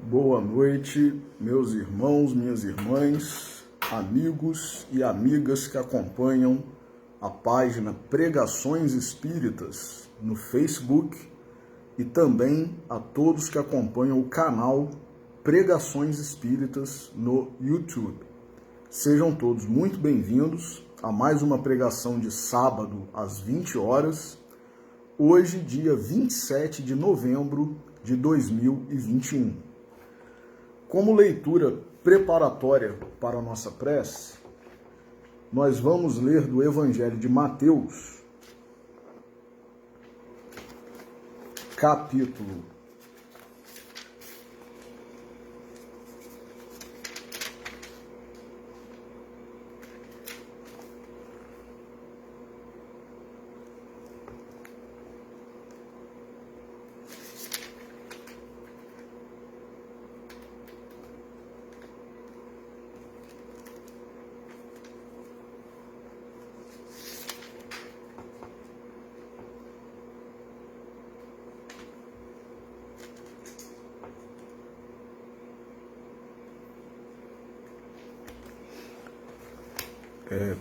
Boa noite, meus irmãos, minhas irmãs, amigos e amigas que acompanham a página Pregações Espíritas no Facebook e também a todos que acompanham o canal Pregações Espíritas no YouTube. Sejam todos muito bem-vindos a mais uma pregação de sábado às 20 horas, hoje, dia 27 de novembro de 2021. Como leitura preparatória para a nossa prece, nós vamos ler do Evangelho de Mateus, capítulo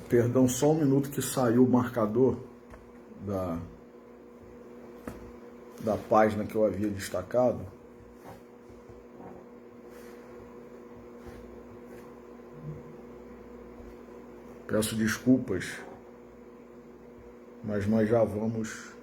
'Perdão, só um minuto que saiu o marcador da página que eu havia destacado. Peço desculpas, mas nós já vamos.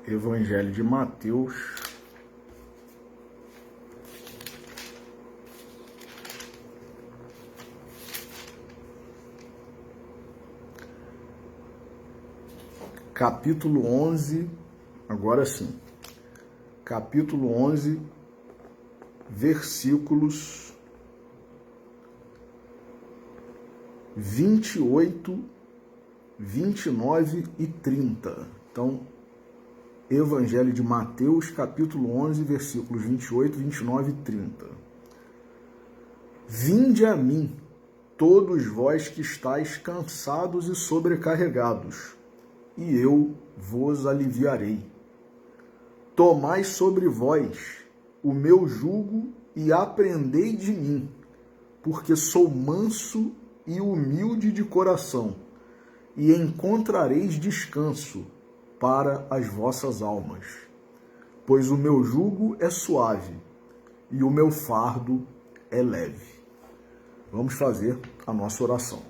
Evangelho de Mateus, capítulo 11, agora sim, capítulo 11, versículos 28, 29 e 30. Então, Evangelho de Mateus, capítulo 11, versículos 28, 29 e 30. Vinde a mim, todos vós que estáis cansados e sobrecarregados, e eu vos aliviarei. Tomai sobre vós o meu jugo e aprendei de mim, porque sou manso e humilde de coração, e encontrareis descanso para as vossas almas. Pois o meu jugo é suave e o meu fardo é leve. Vamos fazer a nossa oração.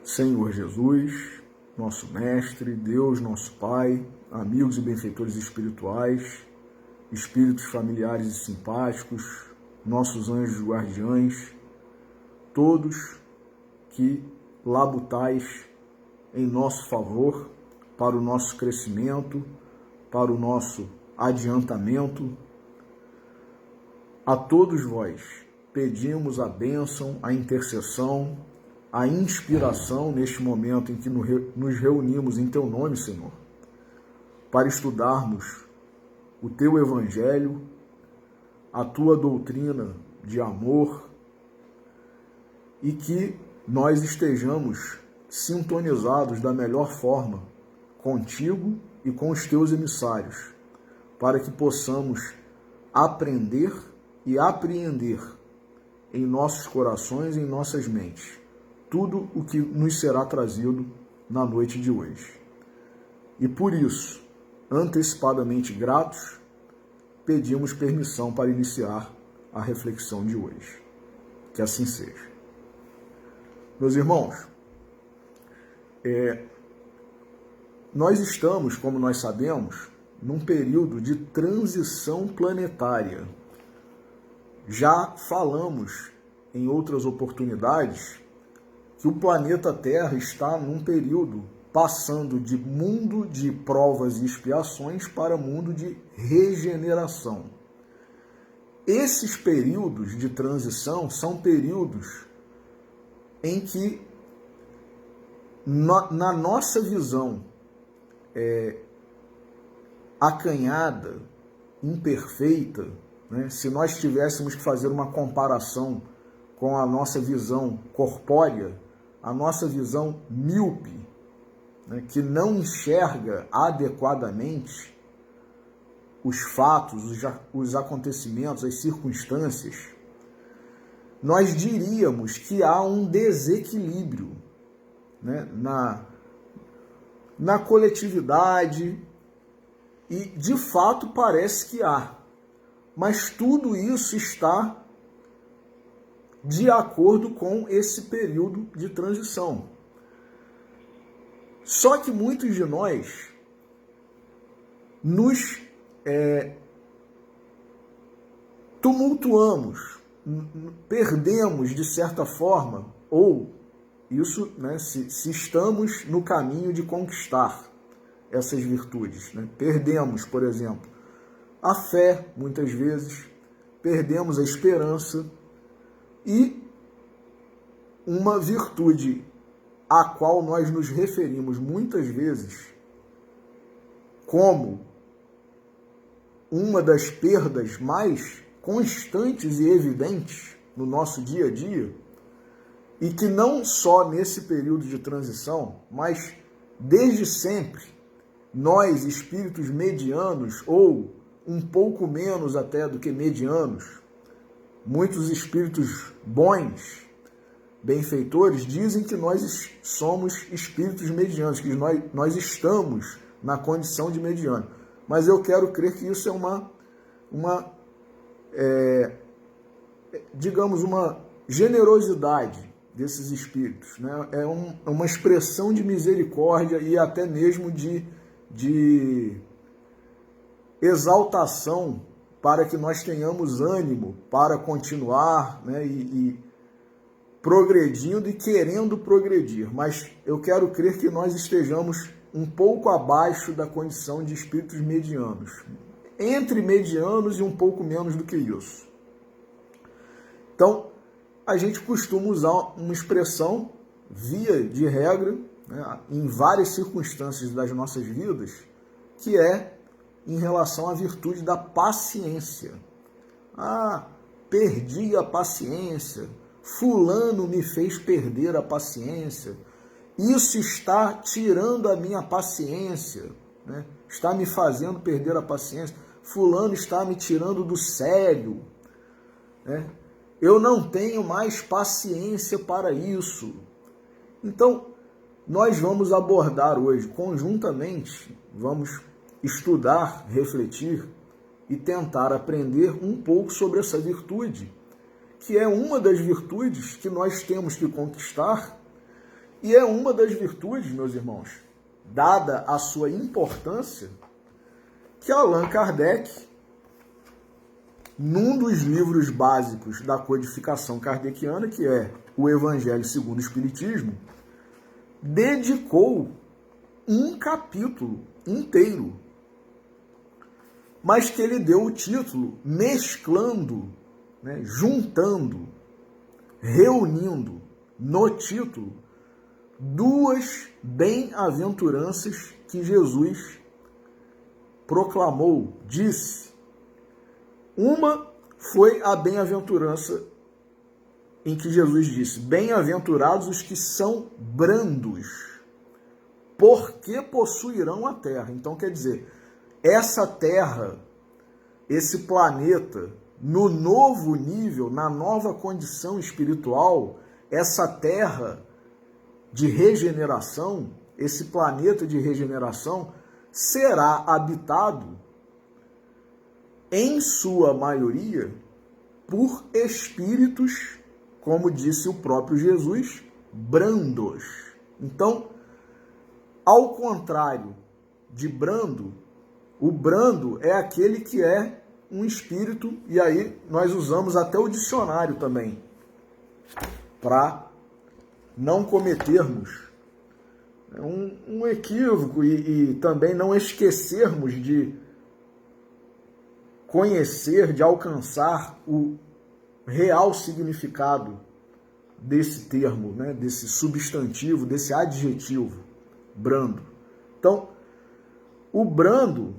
Senhor Jesus, nosso Mestre, Deus, nosso Pai, amigos e benfeitores espirituais, espíritos familiares e simpáticos, nossos anjos guardiães, todos que labutais em nosso favor, para o nosso crescimento, para o nosso adiantamento. A todos vós pedimos a bênção, a intercessão, a inspiração neste momento em que nos reunimos em Teu nome, Senhor, para estudarmos o Teu Evangelho, a Tua doutrina de amor, e que nós estejamos sintonizados da melhor forma contigo e com os teus emissários, para que possamos aprender e apreender em nossos corações e em nossas mentes tudo o que nos será trazido na noite de hoje. E por isso, antecipadamente gratos, pedimos permissão para iniciar a reflexão de hoje. Que assim seja. Meus irmãos, nós estamos, como nós sabemos, num período de transição planetária. Já falamos em outras oportunidades que o planeta Terra está num período passando de mundo de provas e expiações para mundo de regeneração. Esses períodos de transição são períodos em que na nossa visão acanhada, imperfeita, né? Se nós tivéssemos que fazer uma comparação com a nossa visão corpórea, a nossa visão míope, né, que não enxerga adequadamente os fatos, os acontecimentos, as circunstâncias, nós diríamos que há um desequilíbrio, né, na coletividade, e de fato parece que há. Mas tudo isso está de acordo com esse período de transição. Só que muitos de nós nos tumultuamos, perdemos de certa forma, ou isso, né, se estamos no caminho de conquistar essas virtudes, né? Perdemos, por exemplo, a fé, muitas vezes, perdemos a esperança, e uma virtude a qual nós nos referimos muitas vezes como uma das perdas mais constantes e evidentes no nosso dia a dia, e que não só nesse período de transição, mas desde sempre, nós, espíritos medianos, ou um pouco menos até do que medianos, muitos espíritos bons, benfeitores, dizem que nós somos espíritos medianos, que nós estamos na condição de mediano. Mas eu quero crer que isso é digamos, uma generosidade desses espíritos, né? É uma expressão de misericórdia e até mesmo de exaltação para que nós tenhamos ânimo para continuar, né, e progredindo e querendo progredir. Mas eu quero crer que nós estejamos um pouco abaixo da condição de espíritos medianos. Entre medianos e um pouco menos do que isso. Então, a gente costuma usar uma expressão, via de regra, né, em várias circunstâncias das nossas vidas, que é em relação à virtude da paciência. Ah, perdi a paciência. Fulano me fez perder a paciência. Isso está tirando a minha paciência, né? Está me fazendo perder a paciência. Fulano está me tirando do sério, né? Eu não tenho mais paciência para isso. Então, nós vamos abordar hoje, conjuntamente, vamos estudar, refletir e tentar aprender um pouco sobre essa virtude, que é uma das virtudes que nós temos que conquistar, e é uma das virtudes, meus irmãos, dada a sua importância, que Allan Kardec, num dos livros básicos da codificação kardeciana, que é o Evangelho segundo o Espiritismo, dedicou um capítulo inteiro, mas que ele deu o título mesclando, né, juntando, reunindo no título duas bem-aventuranças que Jesus proclamou, disse. Uma foi a bem-aventurança em que Jesus disse: bem-aventurados os que são brandos, porque possuirão a terra. Então, quer dizer, essa terra, esse planeta, no novo nível, na nova condição espiritual, essa terra de regeneração, esse planeta de regeneração, será habitado, em sua maioria, por espíritos, como disse o próprio Jesus, brandos. Então, ao contrário de brando, o brando é aquele que é um espírito, e aí nós usamos até o dicionário também, para não cometermos um equívoco e também não esquecermos de conhecer, de alcançar o real significado desse termo, né, desse substantivo, desse adjetivo, brando. Então, o brando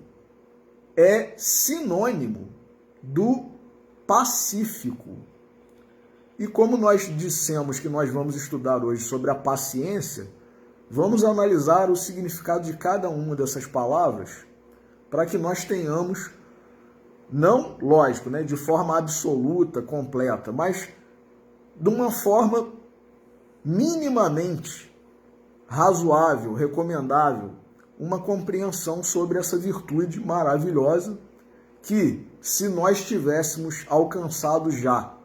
é sinônimo do pacífico. E como nós dissemos que nós vamos estudar hoje sobre a paciência, vamos analisar o significado de cada uma dessas palavras para que nós tenhamos, não, lógico, né, de forma absoluta, completa, mas de uma forma minimamente razoável, recomendável, uma compreensão sobre essa virtude maravilhosa que, se nós tivéssemos alcançado já,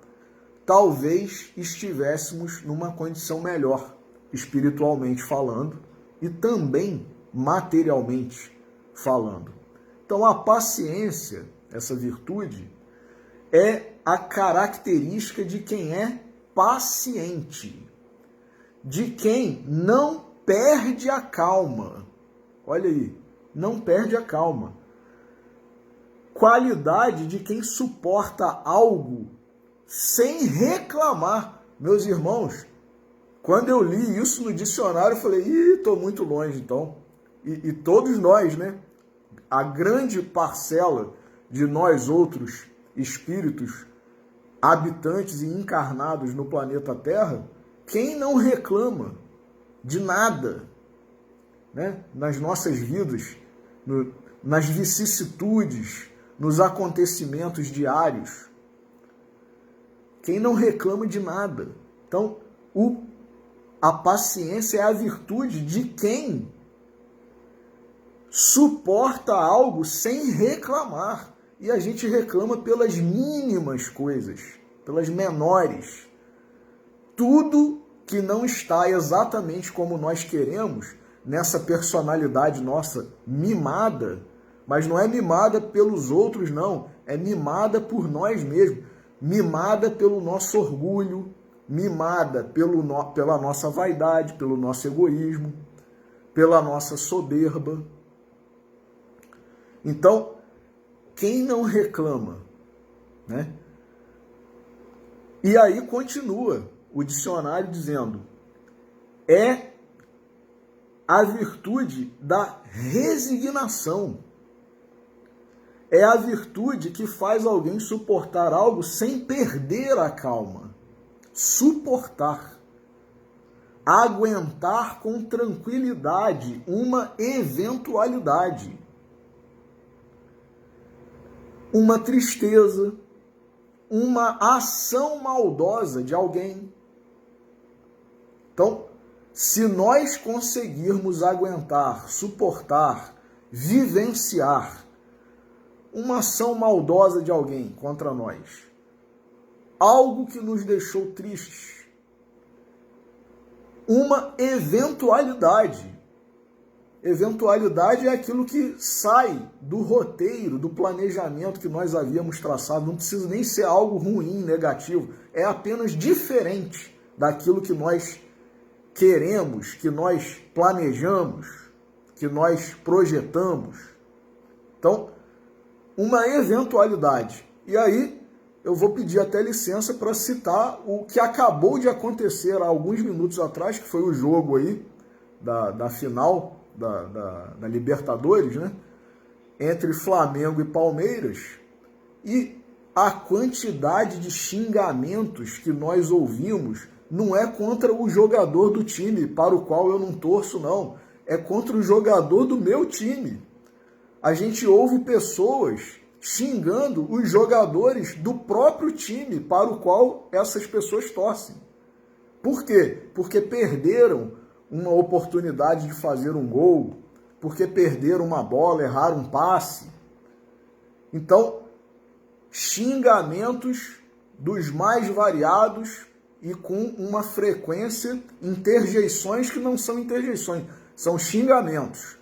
talvez estivéssemos numa condição melhor, espiritualmente falando e também materialmente falando. Então, a paciência, essa virtude, é a característica de quem é paciente, de quem não perde a calma. Olha aí, não perde a calma. Qualidade de quem suporta algo sem reclamar. Meus irmãos, quando eu li isso no dicionário, eu falei, estou muito longe então. E todos nós, né? A grande parcela de nós outros espíritos habitantes e encarnados no planeta Terra, quem não reclama de nada, né? Nas nossas vidas, nas vicissitudes, nos acontecimentos diários. Quem não reclama de nada. Então, a paciência é a virtude de quem suporta algo sem reclamar. E a gente reclama pelas mínimas coisas, pelas menores. Tudo que não está exatamente como nós queremos, nessa personalidade nossa mimada, mas não é mimada pelos outros, não. É mimada por nós mesmos. Mimada pelo nosso orgulho, mimada pela nossa vaidade, pelo nosso egoísmo, pela nossa soberba. Então, quem não reclama, né? E aí continua o dicionário dizendo, é a virtude da resignação. É a virtude que faz alguém suportar algo sem perder a calma. Suportar. Aguentar com tranquilidade uma eventualidade. Uma tristeza, uma ação maldosa de alguém. Então, se nós conseguirmos aguentar, suportar, vivenciar uma ação maldosa de alguém contra nós, algo que nos deixou tristes, uma eventualidade. Eventualidade é aquilo que sai do roteiro, do planejamento que nós havíamos traçado. Não precisa nem ser algo ruim, negativo. É apenas diferente daquilo que nós queremos, que nós planejamos, que nós projetamos. Então, uma eventualidade. E aí, eu vou pedir até licença para citar o que acabou de acontecer há alguns minutos atrás, que foi o jogo aí da final da Libertadores, né? Entre Flamengo e Palmeiras, e a quantidade de xingamentos que nós ouvimos não é contra o jogador do time para o qual eu não torço, não. É contra o jogador do meu time. A gente ouve pessoas xingando os jogadores do próprio time para o qual essas pessoas torcem. Por quê? Porque perderam uma oportunidade de fazer um gol, porque perderam uma bola, erraram um passe. Então, xingamentos dos mais variados e com uma frequência, interjeições que não são interjeições, são xingamentos,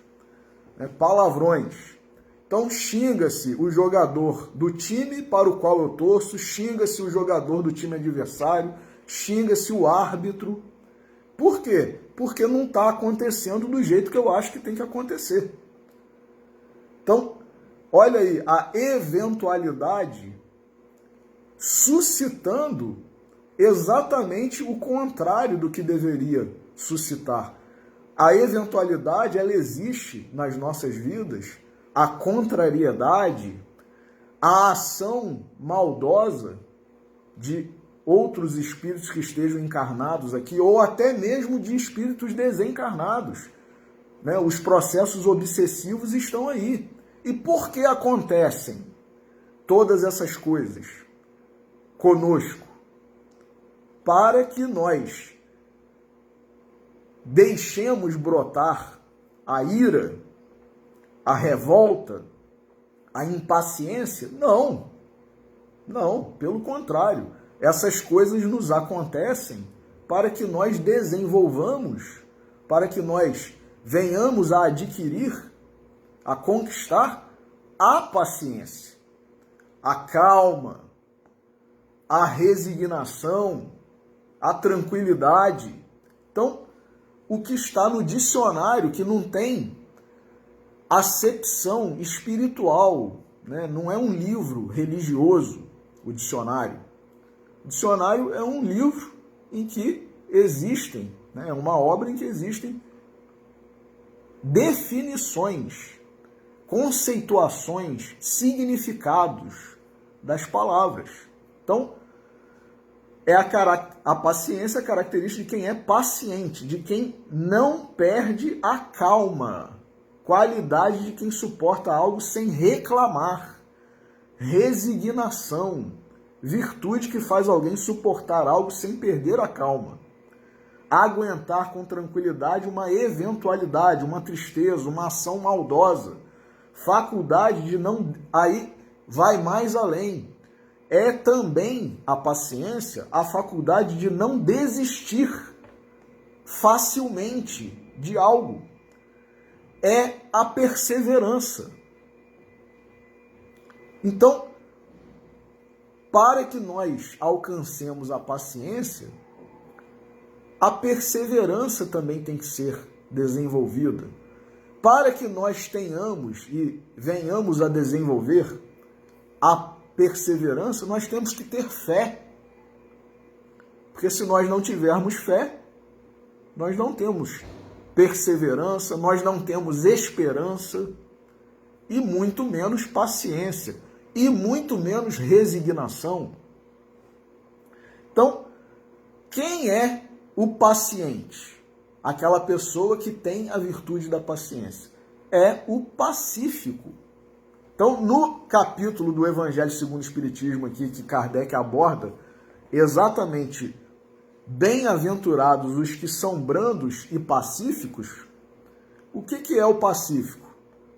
né? Palavrões. Então, xinga-se o jogador do time para o qual eu torço, xinga-se o jogador do time adversário, xinga-se o árbitro. Por quê? Porque não está acontecendo do jeito que eu acho que tem que acontecer. Então, olha aí, a eventualidade suscitando exatamente o contrário do que deveria suscitar. A eventualidade, ela existe nas nossas vidas, a contrariedade, a ação maldosa de outros espíritos que estejam encarnados aqui, ou até mesmo de espíritos desencarnados, né? Os processos obsessivos estão aí. E por que acontecem todas essas coisas conosco? Para que nós deixemos brotar a ira, a revolta, a impaciência? Não, pelo contrário. Essas coisas nos acontecem para que nós desenvolvamos, para que nós venhamos a adquirir, a conquistar a paciência, a calma, a resignação, a tranquilidade. Então, o que está no dicionário, que não tem acepção espiritual, né? Não é um livro religioso, o dicionário. O dicionário é um livro em que existem, né? É uma obra em que existem definições, conceituações, significados das palavras. Então, a paciência é a característica de quem é paciente, de quem não perde a calma, qualidade de quem suporta algo sem reclamar, resignação, virtude que faz alguém suportar algo sem perder a calma, aguentar com tranquilidade uma eventualidade, uma tristeza, uma ação maldosa, faculdade de não... Aí vai mais além. É também a paciência a faculdade de não desistir facilmente de algo. É a perseverança. Então, para que nós alcancemos a paciência, a perseverança também tem que ser desenvolvida. Para que nós tenhamos e venhamos a desenvolver a perseverança, nós temos que ter fé. Porque se nós não tivermos fé, nós não temos perseverança, nós não temos esperança, e muito menos paciência, e muito menos resignação. Então, quem é o paciente? Aquela pessoa que tem a virtude da paciência. É o pacífico. Então, no capítulo do Evangelho segundo o Espiritismo aqui, que Kardec aborda, exatamente, bem-aventurados os que são brandos e pacíficos, o que é o pacífico?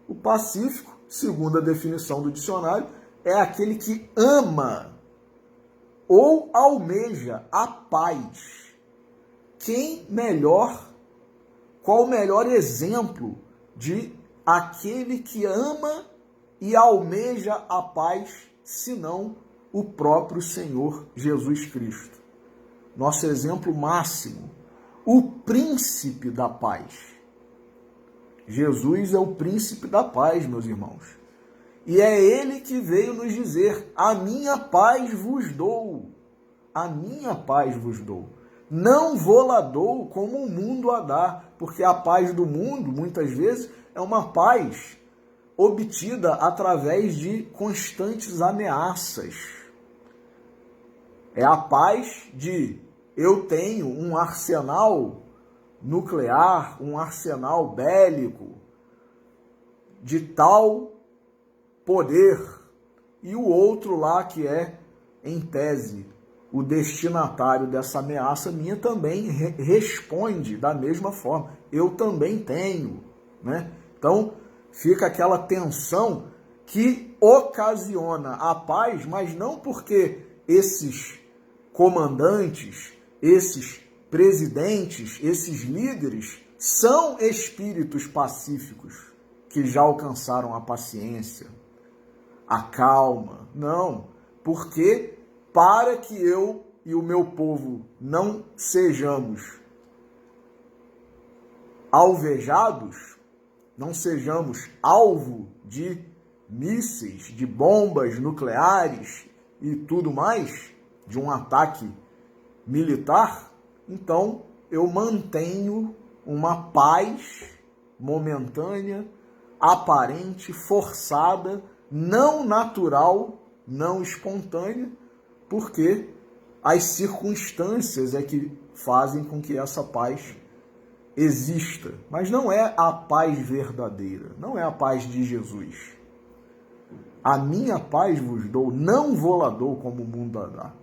O pacífico, segundo a definição do dicionário, é aquele que ama ou almeja a paz. Quem melhor, qual o melhor exemplo de aquele que ama e almeja a paz, senão o próprio Senhor Jesus Cristo? Nosso exemplo máximo, o príncipe da paz. Jesus é o príncipe da paz, meus irmãos. E é ele que veio nos dizer: a minha paz vos dou, a minha paz vos dou. Não vou-la dou como o mundo a dá, porque a paz do mundo, muitas vezes, é uma paz obtida através de constantes ameaças. É a paz de eu tenho um arsenal nuclear, um arsenal bélico de tal poder, e o outro lá que é, em tese, o destinatário dessa ameaça minha também responde da mesma forma. Eu também tenho, né? Então, fica aquela tensão que ocasiona a paz, mas não porque esses comandantes, esses presidentes, esses líderes são espíritos pacíficos que já alcançaram a paciência, a calma. Não, porque para que eu e o meu povo não sejamos alvejados, não sejamos alvo de mísseis, de bombas nucleares e tudo mais, de um ataque militar, então eu mantenho uma paz momentânea, aparente, forçada, não natural, não espontânea, porque as circunstâncias é que fazem com que essa paz exista. Mas não é a paz verdadeira, não é a paz de Jesus. A minha paz vos dou, não vou lá dou como o mundo a dá.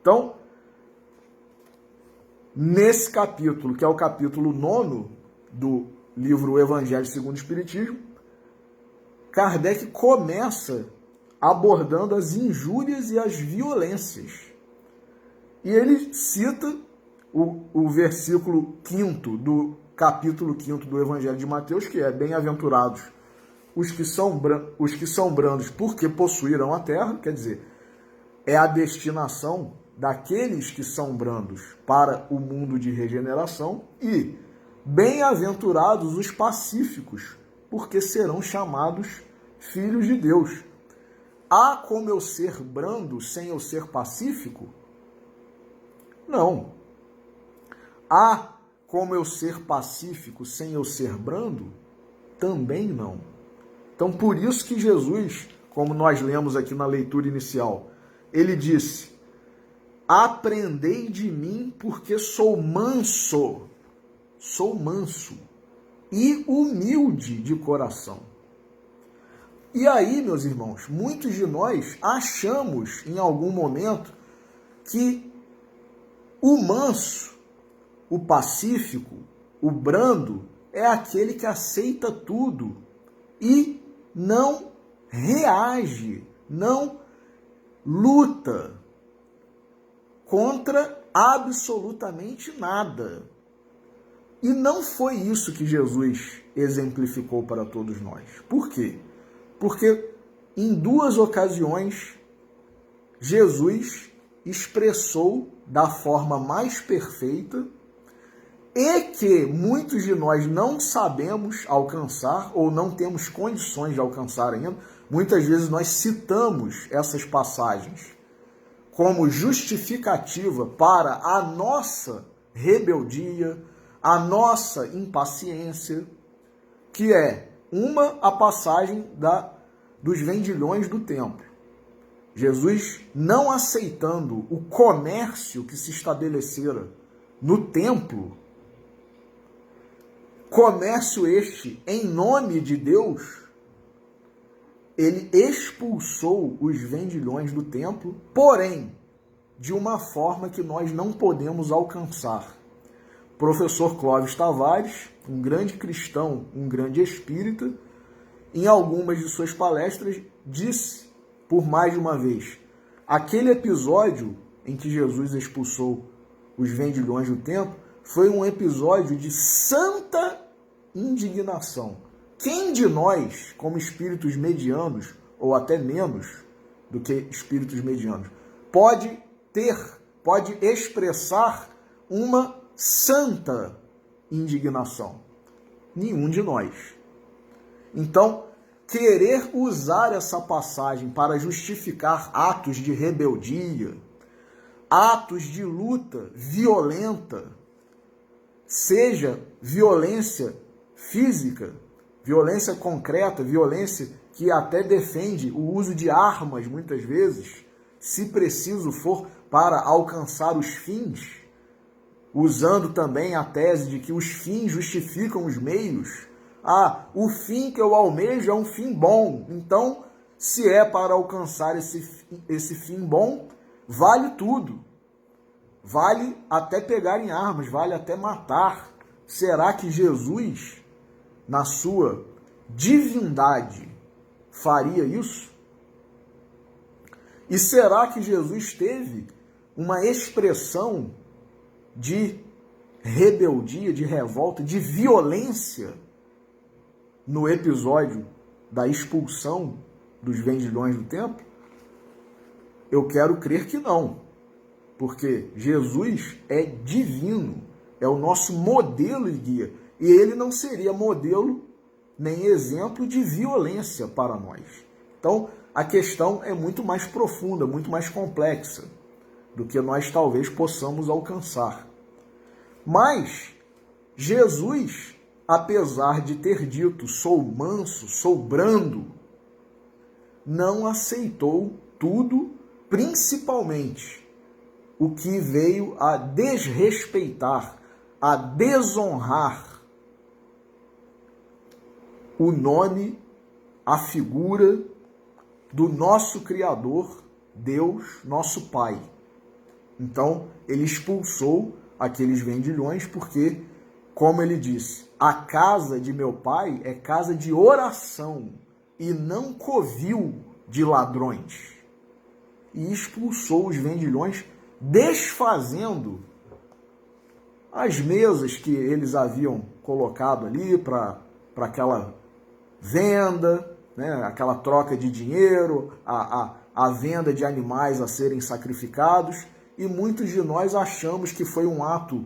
Então, nesse capítulo, que é o capítulo 9 do livro Evangelho segundo o Espiritismo, Kardec começa abordando as injúrias e as violências. E ele cita o versículo 5º do capítulo 5º do Evangelho de Mateus, que é: bem-aventurados os que são brandos, porque possuirão a terra. Quer dizer, é a destinação daqueles que são brandos para o mundo de regeneração. E bem-aventurados os pacíficos, porque serão chamados filhos de Deus. Há como eu ser brando sem eu ser pacífico? Não. Há como eu ser pacífico sem eu ser brando? Também não. Então, por isso que Jesus, como nós lemos aqui na leitura inicial, ele disse: aprendei de mim, porque sou manso e humilde de coração. E aí, meus irmãos, muitos de nós achamos em algum momento que o manso, o pacífico, o brando, é aquele que aceita tudo e não reage, não luta contra absolutamente nada. E não foi isso que Jesus exemplificou para todos nós. Por quê? Porque em 2 ocasiões Jesus expressou da forma mais perfeita e que muitos de nós não sabemos alcançar ou não temos condições de alcançar ainda. Muitas vezes nós citamos essas passagens como justificativa para a nossa rebeldia, a nossa impaciência, que é a passagem dos vendilhões do templo. Jesus, não aceitando o comércio que se estabelecera no templo, comércio este em nome de Deus, ele expulsou os vendilhões do templo, porém, de uma forma que nós não podemos alcançar. Professor Clóvis Tavares, um grande cristão, um grande espírita, em algumas de suas palestras, disse, por mais de uma vez, aquele episódio em que Jesus expulsou os vendilhões do templo foi um episódio de santa indignação. Quem de nós, como espíritos medianos, ou até menos do que espíritos medianos, pode expressar uma santa indignação? Nenhum de nós. Então, querer usar essa passagem para justificar atos de rebeldia, atos de luta violenta, seja violência física, violência concreta, violência que até defende o uso de armas, muitas vezes, se preciso for, para alcançar os fins, usando também a tese de que os fins justificam os meios. O fim que eu almejo é um fim bom, então, se é para alcançar esse fim bom, vale tudo. Vale até pegar em armas, vale até matar. Será que Jesus, na sua divindade, faria isso? E será que Jesus teve uma expressão de rebeldia, de revolta, de violência no episódio da expulsão dos vendilhões do templo? Eu quero crer que não, porque Jesus é divino, é o nosso modelo de guia, e ele não seria modelo nem exemplo de violência para nós. Então, a questão é muito mais profunda, muito mais complexa. do que nós talvez possamos alcançar. Mas Jesus, apesar de ter dito, sou manso, sou brando, não aceitou tudo, principalmente o que veio a desrespeitar, a desonrar o nome, a figura do nosso Criador, Deus, nosso Pai. Então, ele expulsou aqueles vendilhões porque, como ele disse, a casa de meu pai é casa de oração e não covil de ladrões. E expulsou os vendilhões, desfazendo as mesas que eles haviam colocado ali para aquela venda, né, aquela troca de dinheiro, a venda de animais a serem sacrificados, e muitos de nós achamos que foi um ato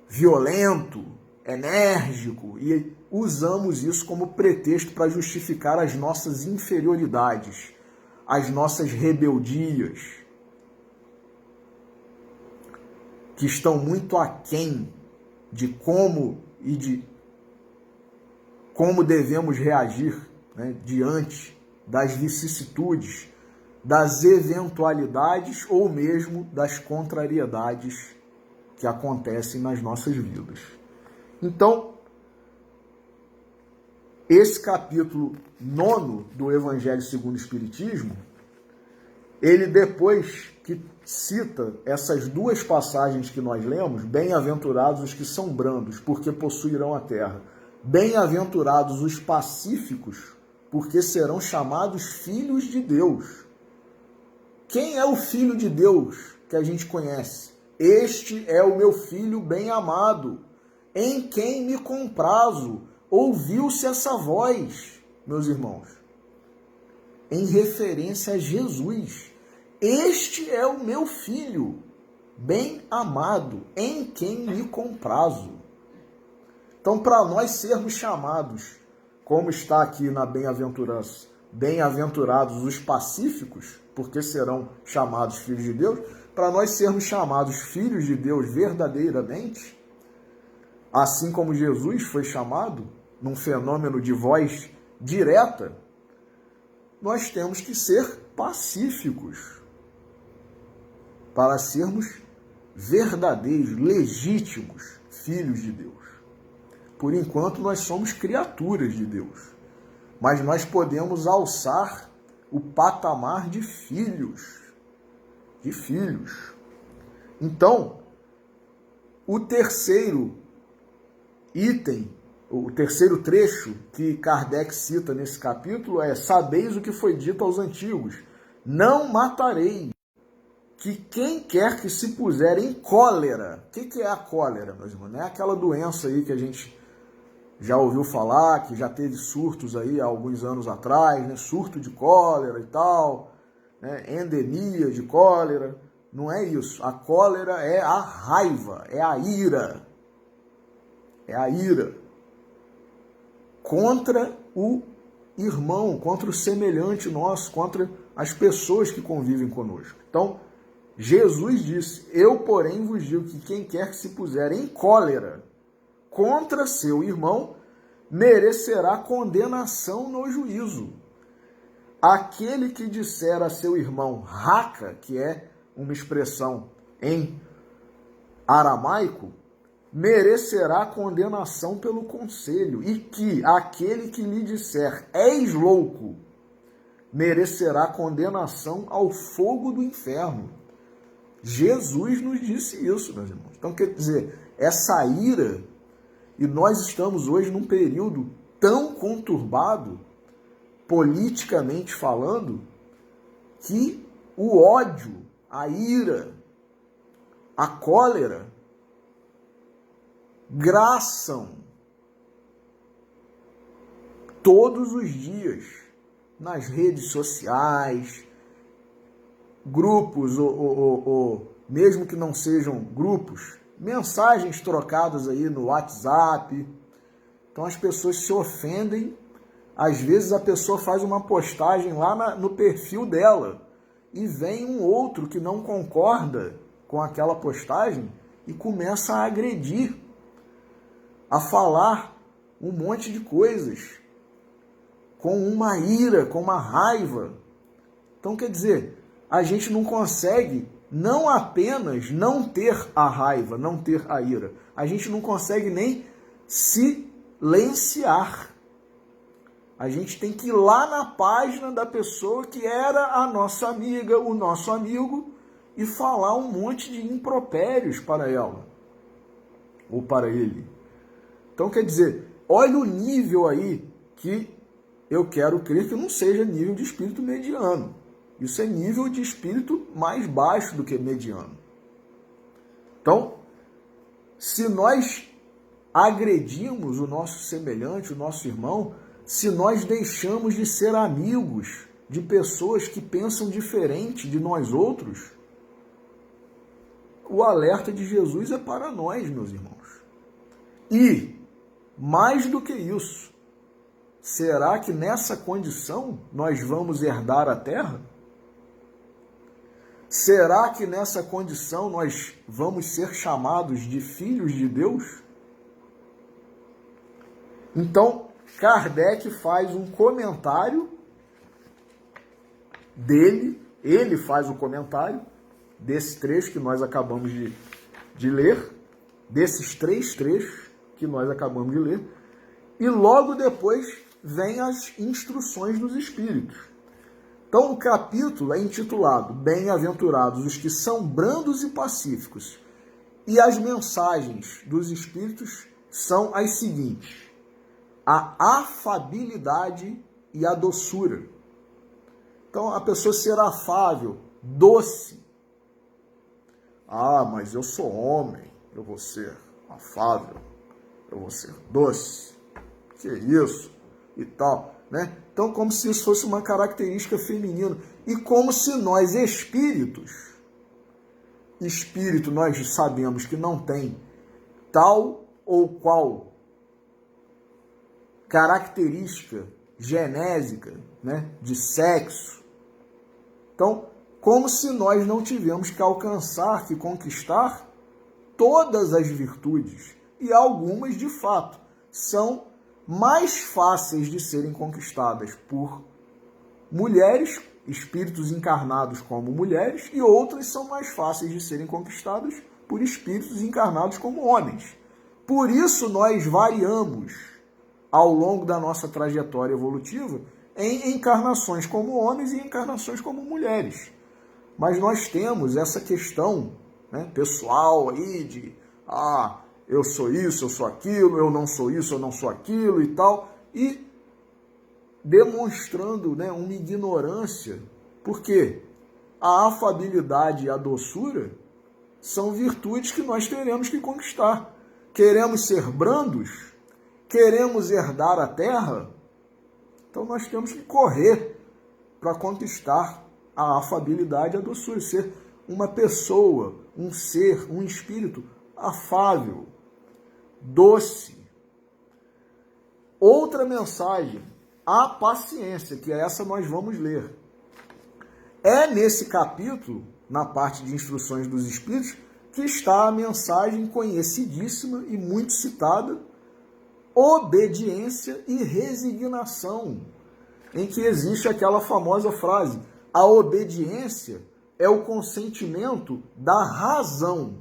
violento, enérgico, e usamos isso como pretexto para justificar as nossas inferioridades, as nossas rebeldias, que estão muito aquém de como devemos reagir, né, diante das vicissitudes, das eventualidades ou mesmo das contrariedades que acontecem nas nossas vidas. Então, esse capítulo 9 do Evangelho segundo o Espiritismo, ele, depois que cita essas duas passagens que nós lemos, bem-aventurados os que são brandos, porque possuirão a terra, bem-aventurados os pacíficos, porque serão chamados filhos de Deus. Quem é o Filho de Deus que a gente conhece? Este é o meu Filho bem-amado, em quem me comprazo. Ouviu-se essa voz, meus irmãos, em referência a Jesus. Este é o meu Filho bem-amado, em quem me comprazo. Então, para nós sermos chamados, como está aqui na bem-aventurança, bem-aventurados os pacíficos, porque serão chamados filhos de Deus, para nós sermos chamados filhos de Deus verdadeiramente, assim como Jesus foi chamado, num fenômeno de voz direta, nós temos que ser pacíficos para sermos verdadeiros, legítimos filhos de Deus. Por enquanto, nós somos criaturas de Deus, mas nós podemos alçar o patamar de filhos. Então, o terceiro item, o terceiro trecho que Kardec cita nesse capítulo é: sabeis o que foi dito aos antigos, não matarei, que quem quer que se puser em cólera. O que é a cólera, meus irmãos? Não é aquela doença aí que a gente já ouviu falar, que já teve surtos aí há alguns anos atrás, né? Surto de cólera e tal, né? Endemia de cólera. Não é isso. A cólera é a raiva, é a ira. É a ira contra o irmão, contra o semelhante nosso, contra as pessoas que convivem conosco. Então, Jesus disse: eu, porém, vos digo que quem quer que se puser em cólera contra seu irmão, merecerá condenação no juízo. Aquele que disser a seu irmão raca, que é uma expressão em aramaico, merecerá condenação pelo conselho, e que aquele que lhe disser és louco, merecerá condenação ao fogo do inferno. Jesus nos disse isso, meus irmãos. Então, quer dizer, essa ira, e nós estamos hoje num período tão conturbado, politicamente falando, que o ódio, a ira, a cólera graçam todos os dias nas redes sociais, grupos, ou mesmo que não sejam grupos, mensagens trocadas aí no WhatsApp. Então as pessoas se ofendem. Às vezes a pessoa faz uma postagem lá no perfil dela e vem um outro que não concorda com aquela postagem e começa a agredir, a falar um monte de coisas, com uma ira, com uma raiva. Então, quer dizer, a gente não consegue não apenas não ter a raiva, não ter a ira, a gente não consegue nem silenciar. A gente tem que ir lá na página da pessoa que era a nossa amiga, o nosso amigo, e falar um monte de impropérios para ela ou para ele. Então, quer dizer, olha o nível aí que eu quero crer que não seja nível de espírito mediano. Isso é nível de espírito mais baixo do que mediano. Então, se nós agredimos o nosso semelhante, o nosso irmão, se nós deixamos de ser amigos de pessoas que pensam diferente de nós outros, o alerta de Jesus é para nós, meus irmãos. E, mais do que isso, será que nessa condição nós vamos herdar a terra? Será que nessa condição nós vamos ser chamados de filhos de Deus? Então, Kardec faz um comentário dele, ele faz o comentário desse trecho que nós acabamos de ler, desses 3 trechos que nós acabamos de ler, e logo depois vem as instruções dos Espíritos. Então, o capítulo é intitulado Bem-aventurados os que são brandos e pacíficos, e as mensagens dos Espíritos são as seguintes: a afabilidade e a doçura. Então, a pessoa ser afável, doce. Ah, mas eu sou homem, eu vou ser afável, eu vou ser doce. Que isso? E tal, né? Então, como se isso fosse uma característica feminina. E como se nós, espírito, nós sabemos que não tem tal ou qual característica genésica, né, de sexo. Então, como se nós não tivemos que alcançar, que conquistar todas as virtudes. E algumas, de fato, são mais fáceis de serem conquistadas por mulheres, espíritos encarnados como mulheres, e outras são mais fáceis de serem conquistadas por espíritos encarnados como homens. Por isso nós variamos ao longo da nossa trajetória evolutiva em encarnações como homens e encarnações como mulheres. Mas nós temos essa questão, né, pessoal aí de eu sou isso, eu sou aquilo, eu não sou isso, eu não sou aquilo e tal, e demonstrando, né, uma ignorância, porque a afabilidade e a doçura são virtudes que nós teremos que conquistar. Queremos ser brandos? Queremos herdar a terra? Então nós temos que correr para conquistar a afabilidade e a doçura, ser uma pessoa, um ser, um espírito afável, doce. Outra mensagem, a paciência, que essa nós vamos ler. É nesse capítulo, na parte de instruções dos Espíritos, que está a mensagem conhecidíssima e muito citada, obediência e resignação, em que existe aquela famosa frase: a obediência é o consentimento da razão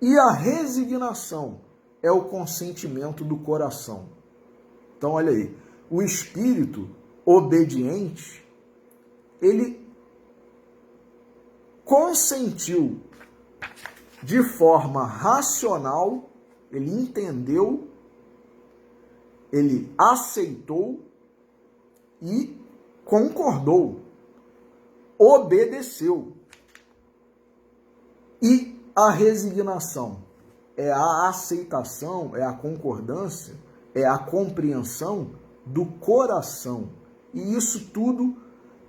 e a resignação é o consentimento do coração. Então, olha aí, o espírito obediente, ele consentiu de forma racional, ele entendeu, ele aceitou e concordou, obedeceu. E a resignação é a aceitação, é a concordância, é a compreensão do coração. E isso tudo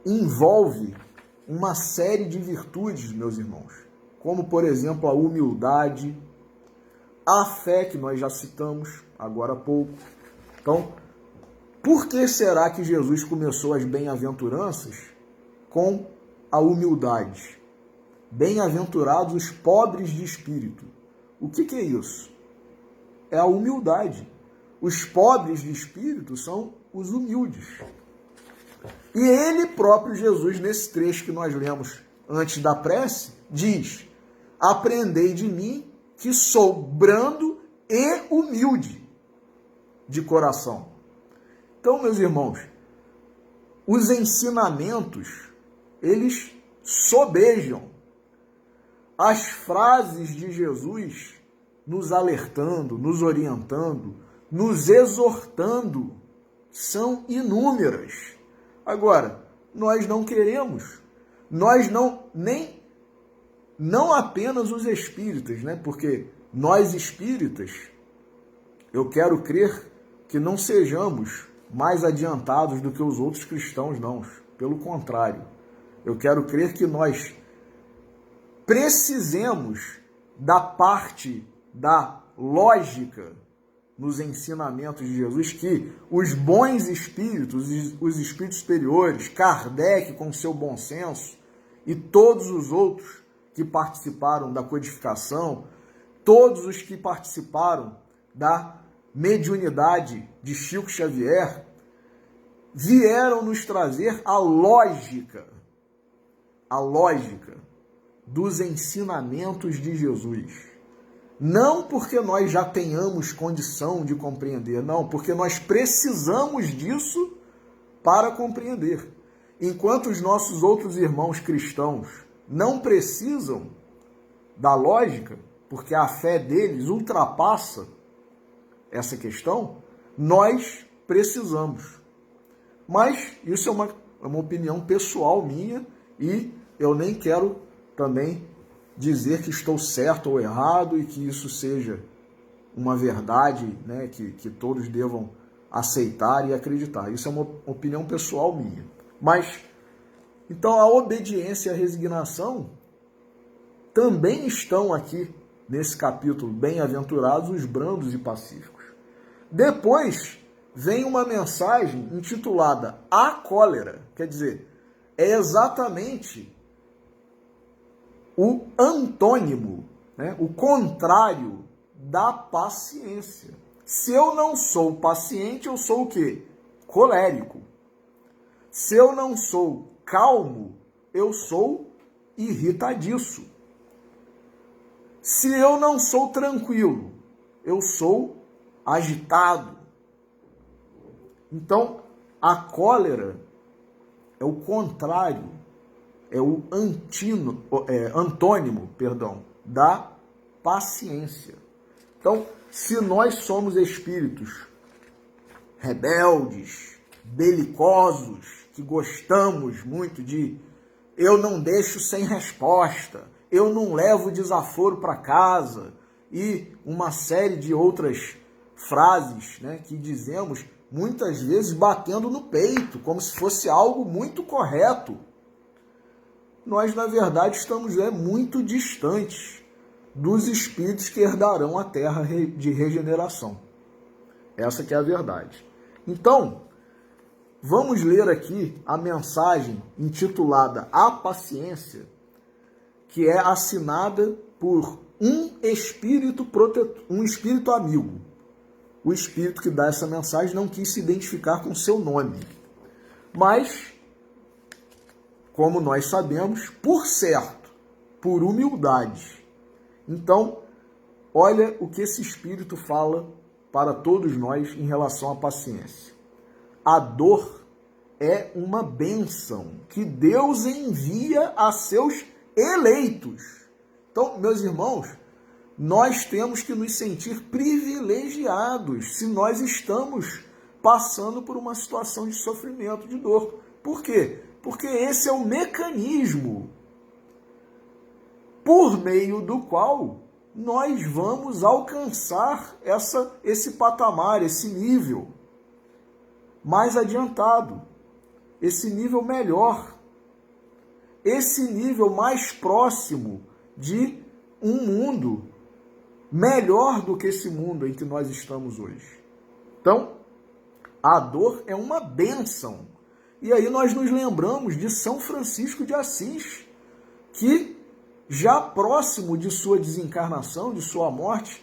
envolve uma série de virtudes, meus irmãos, como, por exemplo, a humildade, a fé, que nós já citamos agora há pouco. Então, por que será que Jesus começou as bem-aventuranças com a humildade. Bem-aventurados os pobres de espírito. O que é isso? É a humildade. Os pobres de espírito são os humildes. E ele próprio, Jesus, nesse trecho que nós lemos antes da prece, diz: aprendei de mim que sou brando e humilde de coração. Então, meus irmãos, os ensinamentos, eles sobejam. As frases de Jesus nos alertando, nos orientando, nos exortando, são inúmeras. Agora, nós não queremos, nós não apenas os espíritas, né? Porque nós espíritas, eu quero crer que não sejamos mais adiantados do que os outros cristãos, não. Pelo contrário, eu quero crer que nós precisemos da parte da lógica nos ensinamentos de Jesus, que os bons espíritos, os espíritos superiores, Kardec com seu bom senso e todos os outros que participaram da codificação, todos os que participaram da mediunidade de Chico Xavier, vieram nos trazer a lógica dos ensinamentos de Jesus. Não porque nós já tenhamos condição de compreender, não, porque nós precisamos disso para compreender. Enquanto os nossos outros irmãos cristãos não precisam da lógica, porque a fé deles ultrapassa essa questão, nós precisamos. Mas isso é uma opinião pessoal minha e eu nem quero também dizer que estou certo ou errado e que isso seja uma verdade, né, que todos devam aceitar e acreditar. Isso é uma opinião pessoal minha. Mas, então, a obediência e a resignação também estão aqui nesse capítulo, bem-aventurados os brandos e pacíficos. Depois vem uma mensagem intitulada A Cólera, quer dizer, é exatamente o antônimo, né? O contrário da paciência. Se eu não sou paciente, eu sou o quê? Colérico. Se eu não sou calmo, eu sou irritadiço. Se eu não sou tranquilo, eu sou agitado. Então, a cólera é o contrário, é o antônimo, da paciência. Então, se nós somos espíritos rebeldes, belicosos, que gostamos muito de eu não deixo sem resposta, eu não levo desaforo para casa e uma série de outras frases, né, que dizemos muitas vezes batendo no peito, como se fosse algo muito correto. Nós, na verdade, estamos muito distantes dos espíritos que herdarão a terra de regeneração. Essa que é a verdade. Então, vamos ler aqui a mensagem intitulada A Paciência, que é assinada por um espírito amigo. O espírito que dá essa mensagem não quis se identificar com seu nome. Mas, como nós sabemos, por certo, por humildade. Então, olha o que esse espírito fala para todos nós em relação à paciência. A dor é uma bênção que Deus envia a seus eleitos. Então, meus irmãos, nós temos que nos sentir privilegiados se nós estamos passando por uma situação de sofrimento, de dor. Por quê? Porque esse é o mecanismo por meio do qual nós vamos alcançar esse patamar, esse nível mais adiantado, esse nível melhor, esse nível mais próximo de um mundo melhor do que esse mundo em que nós estamos hoje. Então, a dor é uma bênção. E aí nós nos lembramos de São Francisco de Assis, que já próximo de sua desencarnação, de sua morte,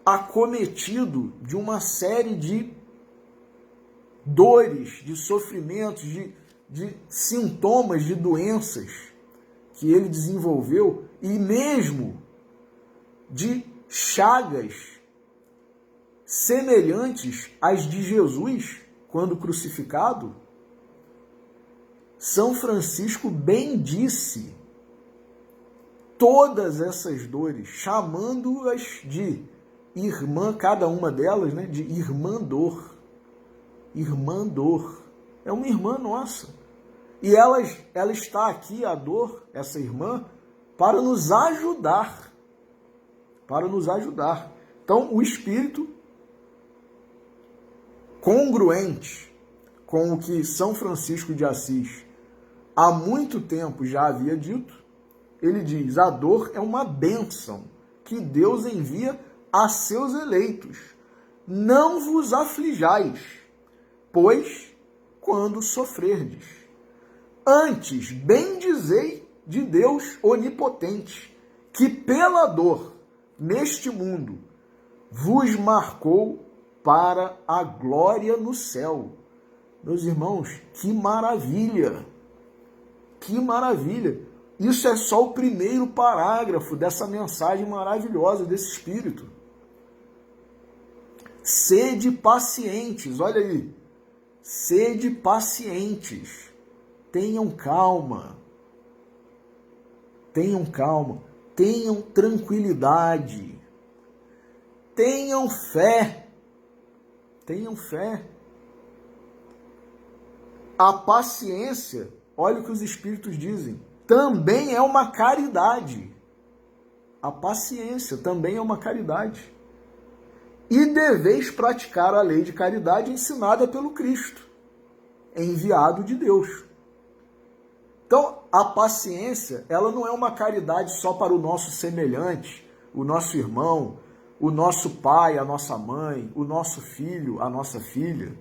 acometido de uma série de dores, de sofrimentos, de sintomas de doenças que ele desenvolveu, e mesmo de chagas semelhantes às de Jesus quando crucificado, São Francisco bendisse todas essas dores, chamando-as de irmã, cada uma delas, né, de irmã dor. Irmã dor. É uma irmã nossa. E ela está aqui, a dor, essa irmã, para nos ajudar. Para nos ajudar. Então, o Espírito, congruente com o que São Francisco de Assis há muito tempo já havia dito, ele diz: a dor é uma bênção que Deus envia a seus eleitos. Não vos aflijais, pois quando sofrerdes, antes bendizei de Deus onipotente, que pela dor neste mundo vos marcou para a glória no céu. Meus irmãos, que maravilha! Que maravilha! Isso é só o primeiro parágrafo dessa mensagem maravilhosa desse Espírito. Sede pacientes, olha aí. Sede pacientes. Tenham calma. Tenham calma. Tenham tranquilidade. Tenham fé. Tenham fé. A paciência, olha o que os Espíritos dizem, também é uma caridade. A paciência também é uma caridade. E deveis praticar a lei de caridade ensinada pelo Cristo, enviado de Deus. Então, a paciência, ela não é uma caridade só para o nosso semelhante, o nosso irmão, o nosso pai, a nossa mãe, o nosso filho, a nossa filha,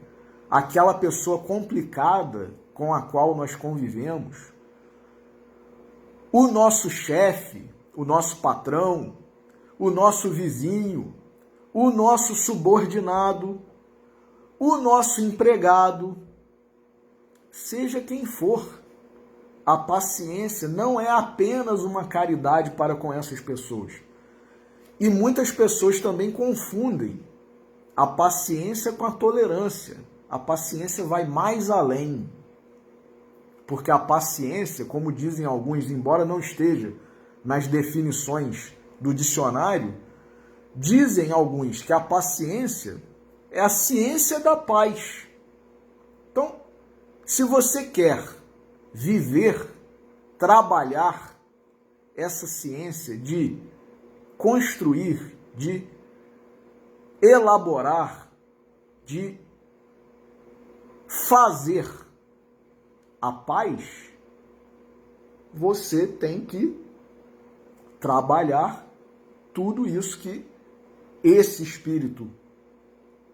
aquela pessoa complicada com a qual nós convivemos, o nosso chefe, o nosso patrão, o nosso vizinho, o nosso subordinado, o nosso empregado, seja quem for. A paciência não é apenas uma caridade para com essas pessoas. E muitas pessoas também confundem a paciência com a tolerância. A paciência vai mais além. Porque a paciência, como dizem alguns, embora não esteja nas definições do dicionário, dizem alguns que a paciência é a ciência da paz. Então, se você quer viver, trabalhar essa ciência de construir, de elaborar, de fazer a paz, você tem que trabalhar tudo isso que esse espírito,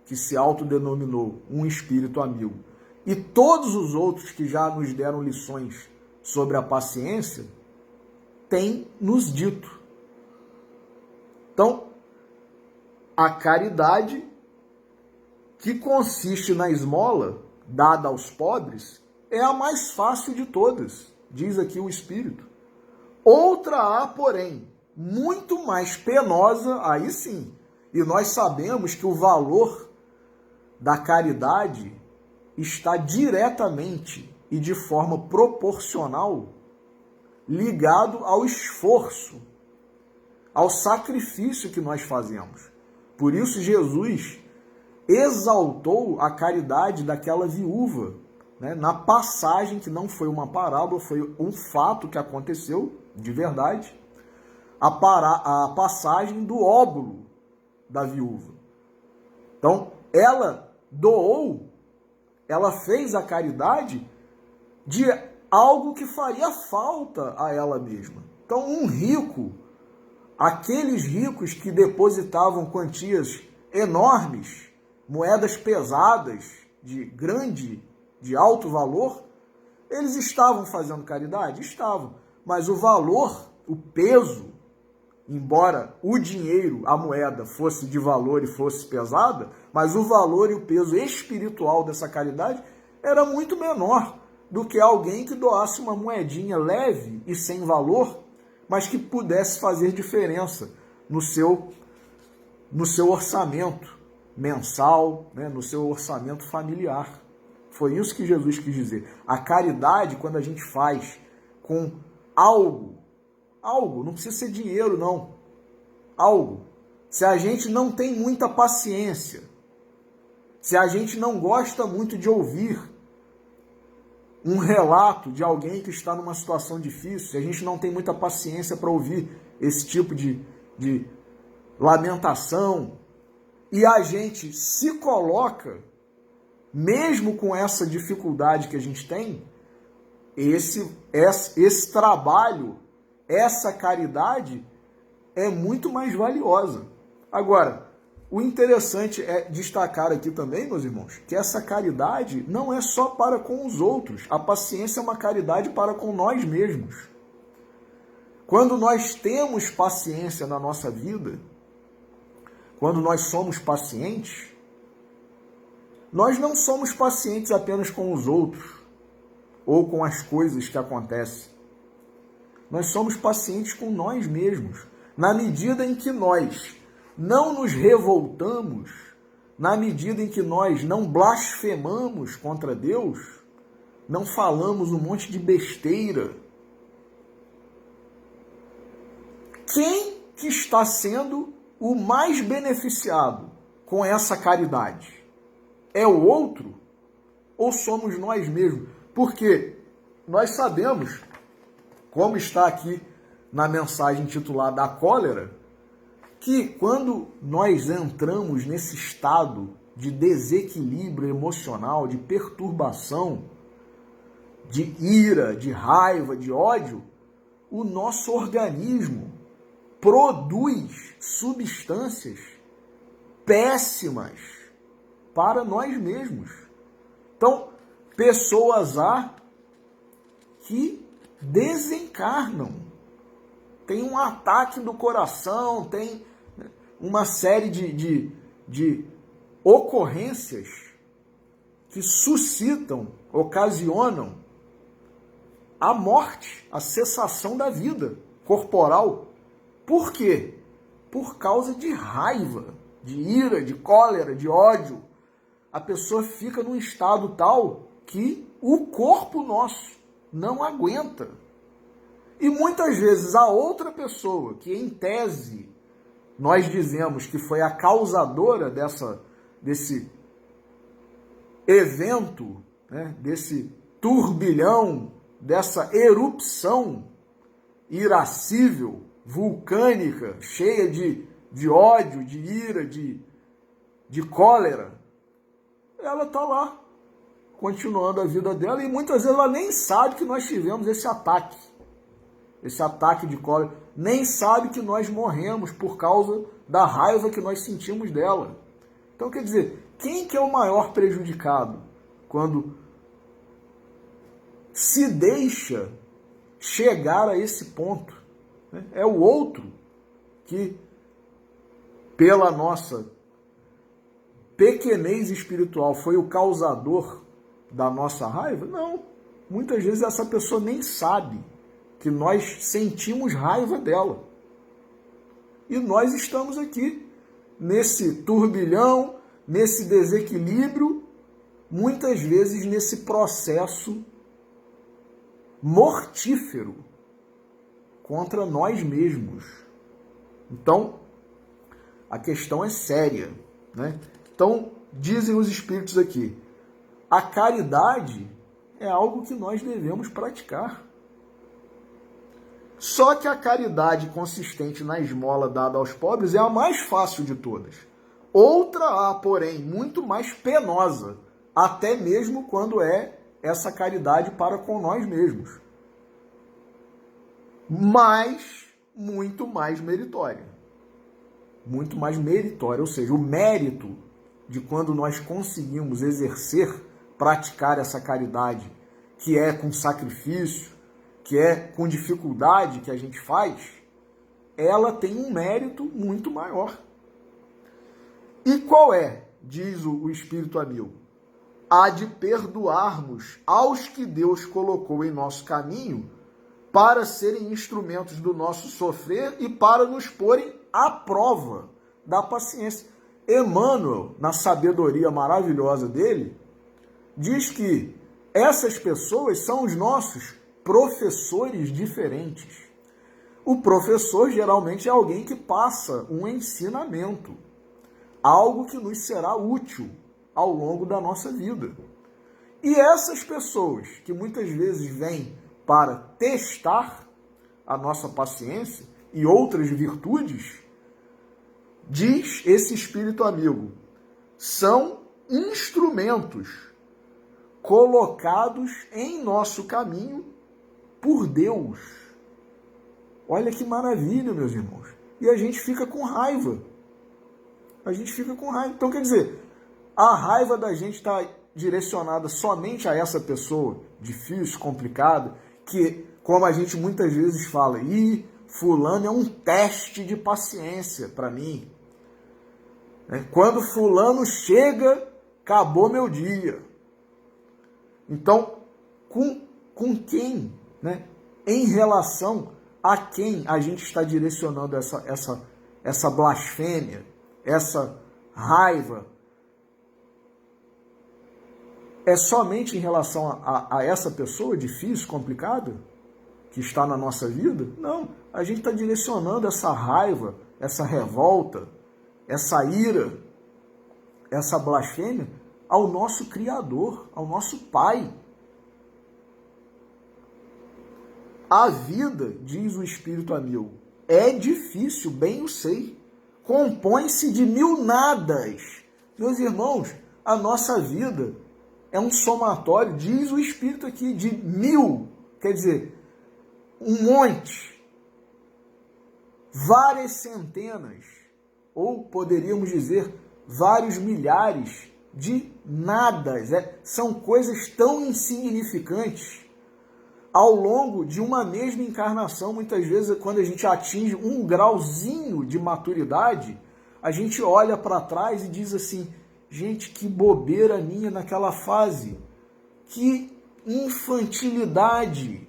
que se autodenominou um espírito amigo, e todos os outros que já nos deram lições sobre a paciência, têm nos dito. Então, a caridade, que consiste na esmola dada aos pobres, é a mais fácil de todas, diz aqui o Espírito. Outra há, porém, muito mais penosa, aí sim. E nós sabemos que o valor da caridade está diretamente e de forma proporcional ligado ao esforço, ao sacrifício que nós fazemos. Por isso Jesus exaltou a caridade daquela viúva, né, na passagem, que não foi uma parábola, foi um fato que aconteceu de verdade, a passagem do óbolo da viúva. Então, ela doou, ela fez a caridade de algo que faria falta a ela mesma. Então, um rico, aqueles ricos que depositavam quantias enormes, moedas pesadas, de grande de alto valor, eles estavam fazendo caridade? Estavam. Mas o valor, o peso, embora o dinheiro, a moeda, fosse de valor e fosse pesada, mas o valor e o peso espiritual dessa caridade era muito menor do que alguém que doasse uma moedinha leve e sem valor, mas que pudesse fazer diferença no seu orçamento mensal, né, no seu orçamento familiar. Foi isso que Jesus quis dizer. A caridade, quando a gente faz com algo, não precisa ser dinheiro, não. Algo. Se a gente não tem muita paciência, se a gente não gosta muito de ouvir um relato de alguém que está numa situação difícil, se a gente não tem muita paciência para ouvir esse tipo de lamentação, e a gente se coloca, mesmo com essa dificuldade que a gente tem, esse trabalho, essa caridade é muito mais valiosa. Agora, o interessante é destacar aqui também, meus irmãos, que essa caridade não é só para com os outros. A paciência é uma caridade para com nós mesmos. Quando nós temos paciência na nossa vida, quando nós somos pacientes, nós não somos pacientes apenas com os outros ou com as coisas que acontecem. Nós somos pacientes com nós mesmos. Na medida em que nós não nos revoltamos, na medida em que nós não blasfemamos contra Deus, não falamos um monte de besteira, quem que está sendo o mais beneficiado com essa caridade? É o outro ou somos nós mesmos? Porque nós sabemos, como está aqui na mensagem intitulada A Cólera, que quando nós entramos nesse estado de desequilíbrio emocional, de perturbação, de ira, de raiva, de ódio, o nosso organismo produz substâncias péssimas para nós mesmos. Então, pessoas há que desencarnam, tem um ataque do coração, tem uma série de ocorrências que suscitam, ocasionam a morte, a cessação da vida corporal. Por quê? Por causa de raiva, de ira, de cólera, de ódio. A pessoa fica num estado tal que o corpo nosso não aguenta. E muitas vezes a outra pessoa, que em tese nós dizemos que foi a causadora desse evento, né, desse turbilhão, dessa erupção irascível, vulcânica, cheia de ódio, de ira, de cólera, ela está lá, continuando a vida dela, e muitas vezes ela nem sabe que nós tivemos esse ataque de cólera, nem sabe que nós morremos por causa da raiva que nós sentimos dela. Então, quer dizer, quem que é o maior prejudicado quando se deixa chegar a esse ponto? É o outro que, pela nossa pequenez espiritual, foi o causador da nossa raiva? Não. Muitas vezes essa pessoa nem sabe que nós sentimos raiva dela. E nós estamos aqui, nesse turbilhão, nesse desequilíbrio, muitas vezes nesse processo mortífero contra nós mesmos. Então, a questão é séria, né? Então, dizem os espíritos aqui, a caridade é algo que nós devemos praticar. Só que a caridade consistente na esmola dada aos pobres é a mais fácil de todas. Outra há, porém, muito mais penosa, até mesmo quando é essa caridade para com nós mesmos. Mas muito mais meritória. Muito mais meritória, ou seja, o mérito de quando nós conseguimos exercer praticar essa caridade, que é com sacrifício, que é com dificuldade que a gente faz, ela tem um mérito muito maior. E qual é, diz o Espírito amigo? Há de perdoarmos aos que Deus colocou em nosso caminho para serem instrumentos do nosso sofrer e para nos porem à prova da paciência. Emmanuel, na sabedoria maravilhosa dele, diz que essas pessoas são os nossos professores diferentes. O professor geralmente é alguém que passa um ensinamento, algo que nos será útil ao longo da nossa vida. E essas pessoas que muitas vezes vêm para testar a nossa paciência e outras virtudes, diz esse espírito amigo, são instrumentos colocados em nosso caminho por Deus. Olha que maravilha, meus irmãos. E a gente fica com raiva. A gente fica com raiva. Então, quer dizer, a raiva da gente está direcionada somente a essa pessoa difícil, complicada, que, como a gente muitas vezes fala, fulano é um teste de paciência para mim. Quando fulano chega, acabou meu dia. Então, com quem, em relação a quem a gente está direcionando essa blasfêmia, essa raiva? É somente em relação a essa pessoa difícil, complicada, que está na nossa vida? Não, a gente está direcionando essa raiva, essa revolta, essa ira, essa blasfêmia ao nosso Criador, ao nosso Pai. A vida, diz o Espírito amigo, é difícil, bem eu sei. Compõe-se de mil nadas. Meus irmãos, a nossa vida é um somatório, diz o Espírito aqui, de 1000, quer dizer, um monte, várias centenas, ou poderíamos dizer, vários milhares de nadas. São coisas tão insignificantes. Ao longo de uma mesma encarnação, muitas vezes, quando a gente atinge um grauzinho de maturidade, a gente olha para trás e diz assim, gente, que bobeira minha naquela fase, que infantilidade,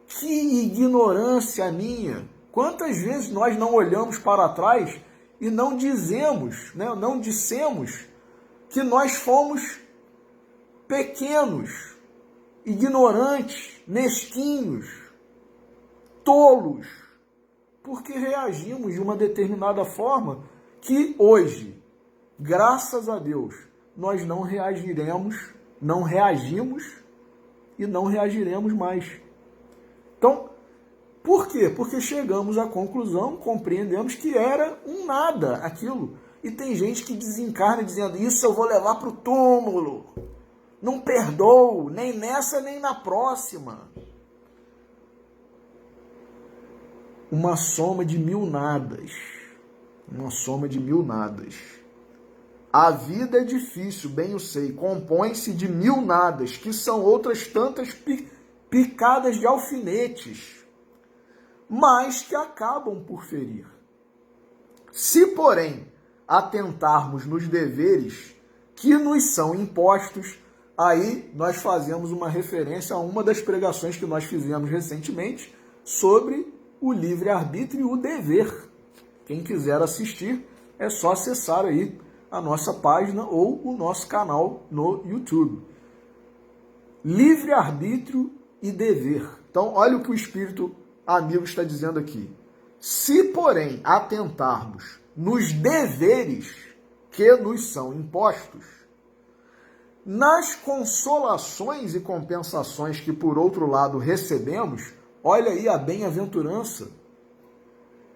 que ignorância minha. Quantas vezes nós não olhamos para trás e não dissemos que nós fomos pequenos, ignorantes, mesquinhos, tolos, porque reagimos de uma determinada forma que hoje, graças a Deus, nós não reagimos e não reagiremos mais. Então, por quê? Porque chegamos à conclusão, compreendemos que era um nada aquilo. E tem gente que desencarna dizendo, isso eu vou levar para o túmulo. Não perdoo, nem nessa, nem na próxima. Uma soma de mil nadas. Uma soma de mil nadas. A vida é difícil, bem eu sei. Compõe-se de mil nadas, que são outras tantas picadas de alfinetes, mas que acabam por ferir. Se, porém, atentarmos nos deveres que nos são impostos, aí nós fazemos uma referência a uma das pregações que nós fizemos recentemente sobre o livre-arbítrio e o dever. Quem quiser assistir, é só acessar aí a nossa página ou o nosso canal no YouTube. Livre-arbítrio e dever. Então, olha o que o Espírito amigo está dizendo aqui. Se, porém, atentarmos nos deveres que nos são impostos, nas consolações e compensações que, por outro lado, recebemos, olha aí a bem-aventurança.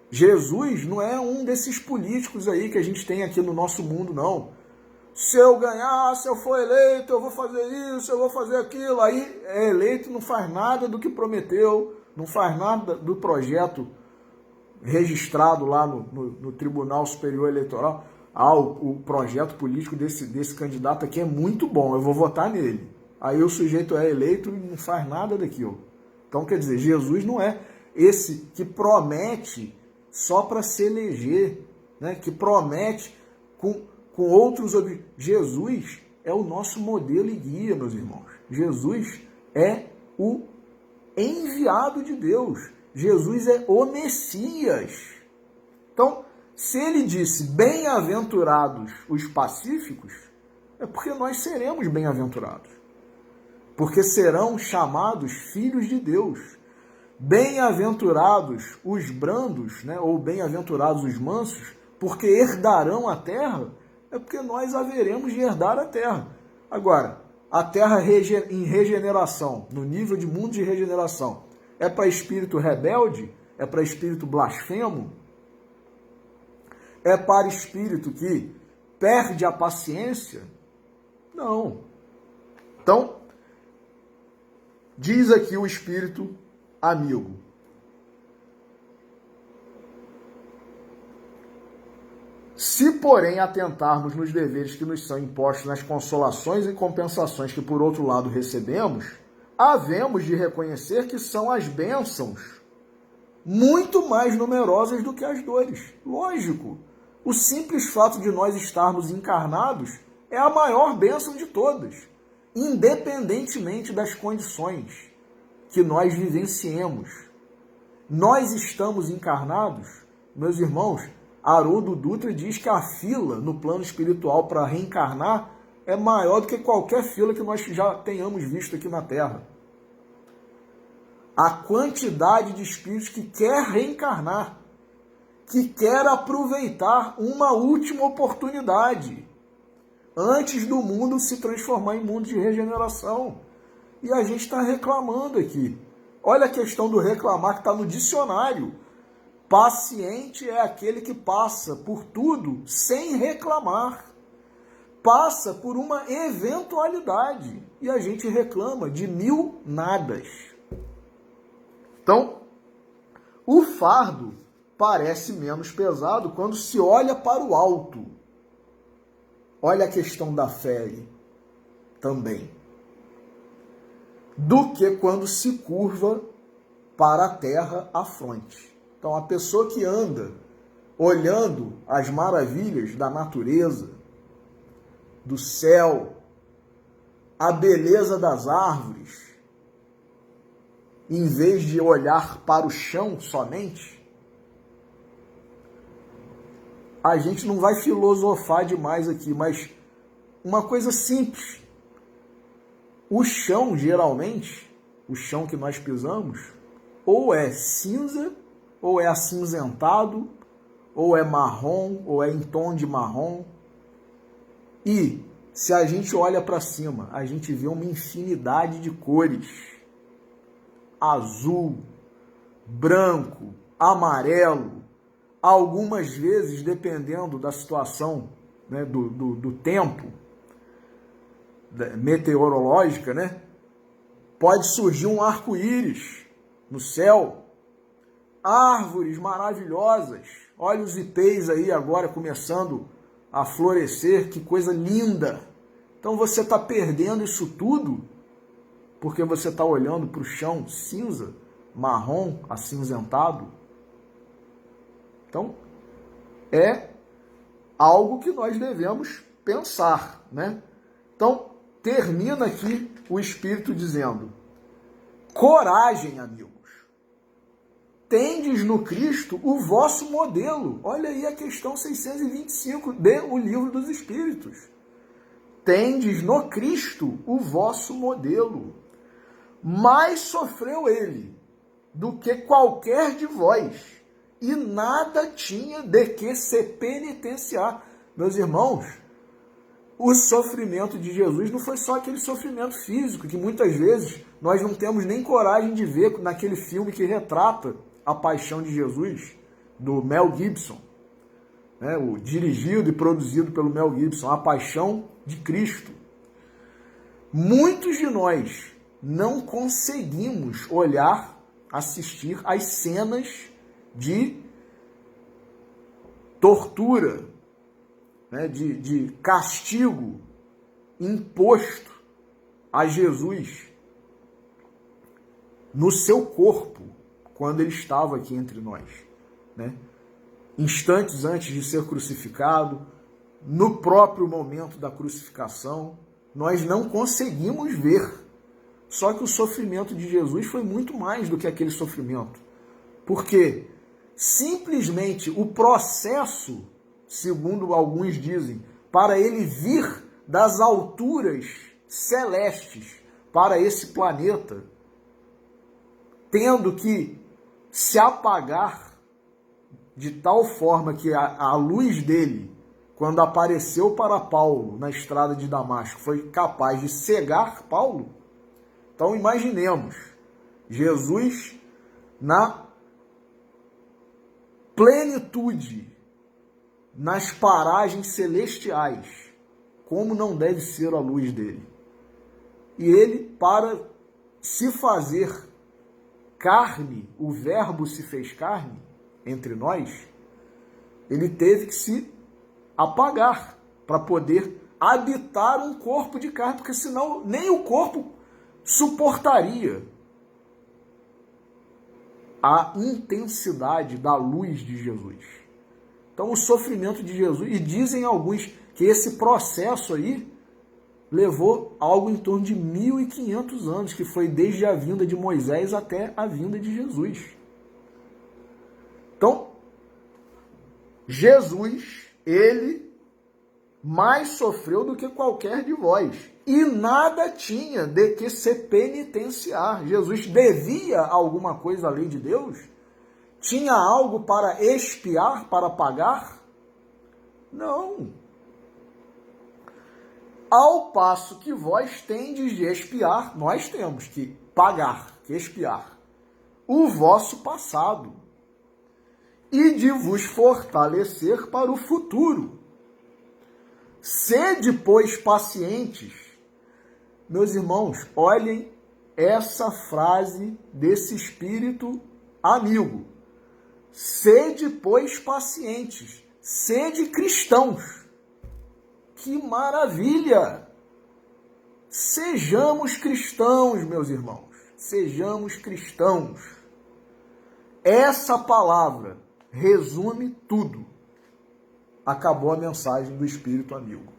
Jesus não é um desses políticos aí que a gente tem aqui no nosso mundo, não. Se eu ganhar, se eu for eleito, eu vou fazer isso, eu vou fazer aquilo. Aí é eleito, não faz nada do que prometeu, não faz nada do projeto registrado lá no Tribunal Superior Eleitoral. O projeto político desse candidato aqui é muito bom, eu vou votar nele. Aí o sujeito é eleito e não faz nada daquilo. Então, quer dizer, Jesus não é esse que promete só para se eleger, né? Que promete com outros objetivos. Jesus é o nosso modelo e guia, meus irmãos. Jesus é o enviado de Deus. Jesus é o Messias. Então, se ele disse bem-aventurados os pacíficos, é porque nós seremos bem-aventurados. Porque serão chamados filhos de Deus. Bem-aventurados os brandos, né, ou bem-aventurados os mansos, porque herdarão a terra, é porque nós haveremos de herdar a terra. Agora, a terra em regeneração, no nível de mundo de regeneração, é para espírito rebelde? É para espírito blasfemo? É para espírito que perde a paciência? Não. Então, diz aqui o espírito amigo: se, porém, atentarmos nos deveres que nos são impostos nas consolações e compensações que, por outro lado, recebemos, havemos de reconhecer que são as bênçãos muito mais numerosas do que as dores. Lógico, o simples fato de nós estarmos encarnados é a maior bênção de todas, independentemente das condições que nós vivenciemos. Nós estamos encarnados, meus irmãos. Haroldo Dutra diz que a fila no plano espiritual para reencarnar é maior do que qualquer fila que nós já tenhamos visto aqui na Terra. A quantidade de espíritos que quer reencarnar, que quer aproveitar uma última oportunidade antes do mundo se transformar em mundo de regeneração. E a gente está reclamando aqui. Olha a questão do reclamar que está no dicionário. Paciente é aquele que passa por tudo sem reclamar. Passa por uma eventualidade. E a gente reclama de mil nadas. Então, o fardo parece menos pesado quando se olha para o alto. Olha a questão da fé aí também. Do que quando se curva para a terra à fronte. Então, a pessoa que anda olhando as maravilhas da natureza, do céu, a beleza das árvores, em vez de olhar para o chão somente, a gente não vai filosofar demais aqui, mas uma coisa simples. O chão, geralmente, o chão que nós pisamos, ou é cinza, ou é acinzentado, ou é marrom, ou é em tom de marrom. E, se a gente olha para cima, a gente vê uma infinidade de cores. Azul, branco, amarelo. Algumas vezes, dependendo da situação, né, do tempo, meteorológica, né, pode surgir um arco-íris no céu. Árvores maravilhosas. Olha os ipês aí agora começando a florescer. Que coisa linda. Então você está perdendo isso tudo porque você está olhando para o chão cinza, marrom, acinzentado. Então, é algo que nós devemos pensar, né? Então, termina aqui o Espírito dizendo: coragem, amigos. Tendes no Cristo o vosso modelo. Olha aí a questão 625 do Livro dos Espíritos. Tendes no Cristo o vosso modelo. Mais sofreu ele do que qualquer de vós, e nada tinha de que se penitenciar. Meus irmãos, o sofrimento de Jesus não foi só aquele sofrimento físico, que muitas vezes nós não temos nem coragem de ver naquele filme que retrata a paixão de Jesus, do Mel Gibson, né? O dirigido e produzido pelo Mel Gibson, A Paixão de Cristo. Muitos de nós não conseguimos olhar, assistir às cenas de tortura, né? de castigo imposto a Jesus no seu corpo quando ele estava aqui entre nós, né? Instantes antes de ser crucificado, no próprio momento da crucificação, nós não conseguimos ver. Só que o sofrimento de Jesus foi muito mais do que aquele sofrimento. Porque simplesmente o processo, segundo alguns dizem, para ele vir das alturas celestes para esse planeta, tendo que se apagar de tal forma que a luz dele, quando apareceu para Paulo na estrada de Damasco, foi capaz de cegar Paulo. Então imaginemos, Jesus na plenitude, nas paragens celestiais, como não deve ser a luz dele. E ele, para se fazer carne, o verbo se fez carne entre nós, ele teve que se apagar para poder habitar um corpo de carne, porque senão nem o corpo suportaria a intensidade da luz de Jesus. Então o sofrimento de Jesus, e dizem alguns que esse processo aí levou algo em torno de 1.500 anos, que foi desde a vinda de Moisés até a vinda de Jesus. Então, Jesus, ele mais sofreu do que qualquer de vós, e nada tinha de que se penitenciar. Jesus devia alguma coisa à lei de Deus? Tinha algo para expiar, para pagar? Não. Ao passo que vós tendes de expiar, nós temos que pagar, que expiar, o vosso passado, e de vos fortalecer para o futuro. Sede, pois, pacientes. Meus irmãos, olhem essa frase desse espírito amigo. Sede, pois, pacientes. Sede cristãos. Que maravilha! Sejamos cristãos, meus irmãos. Sejamos cristãos. Essa palavra resume tudo. Acabou a mensagem do Espírito amigo.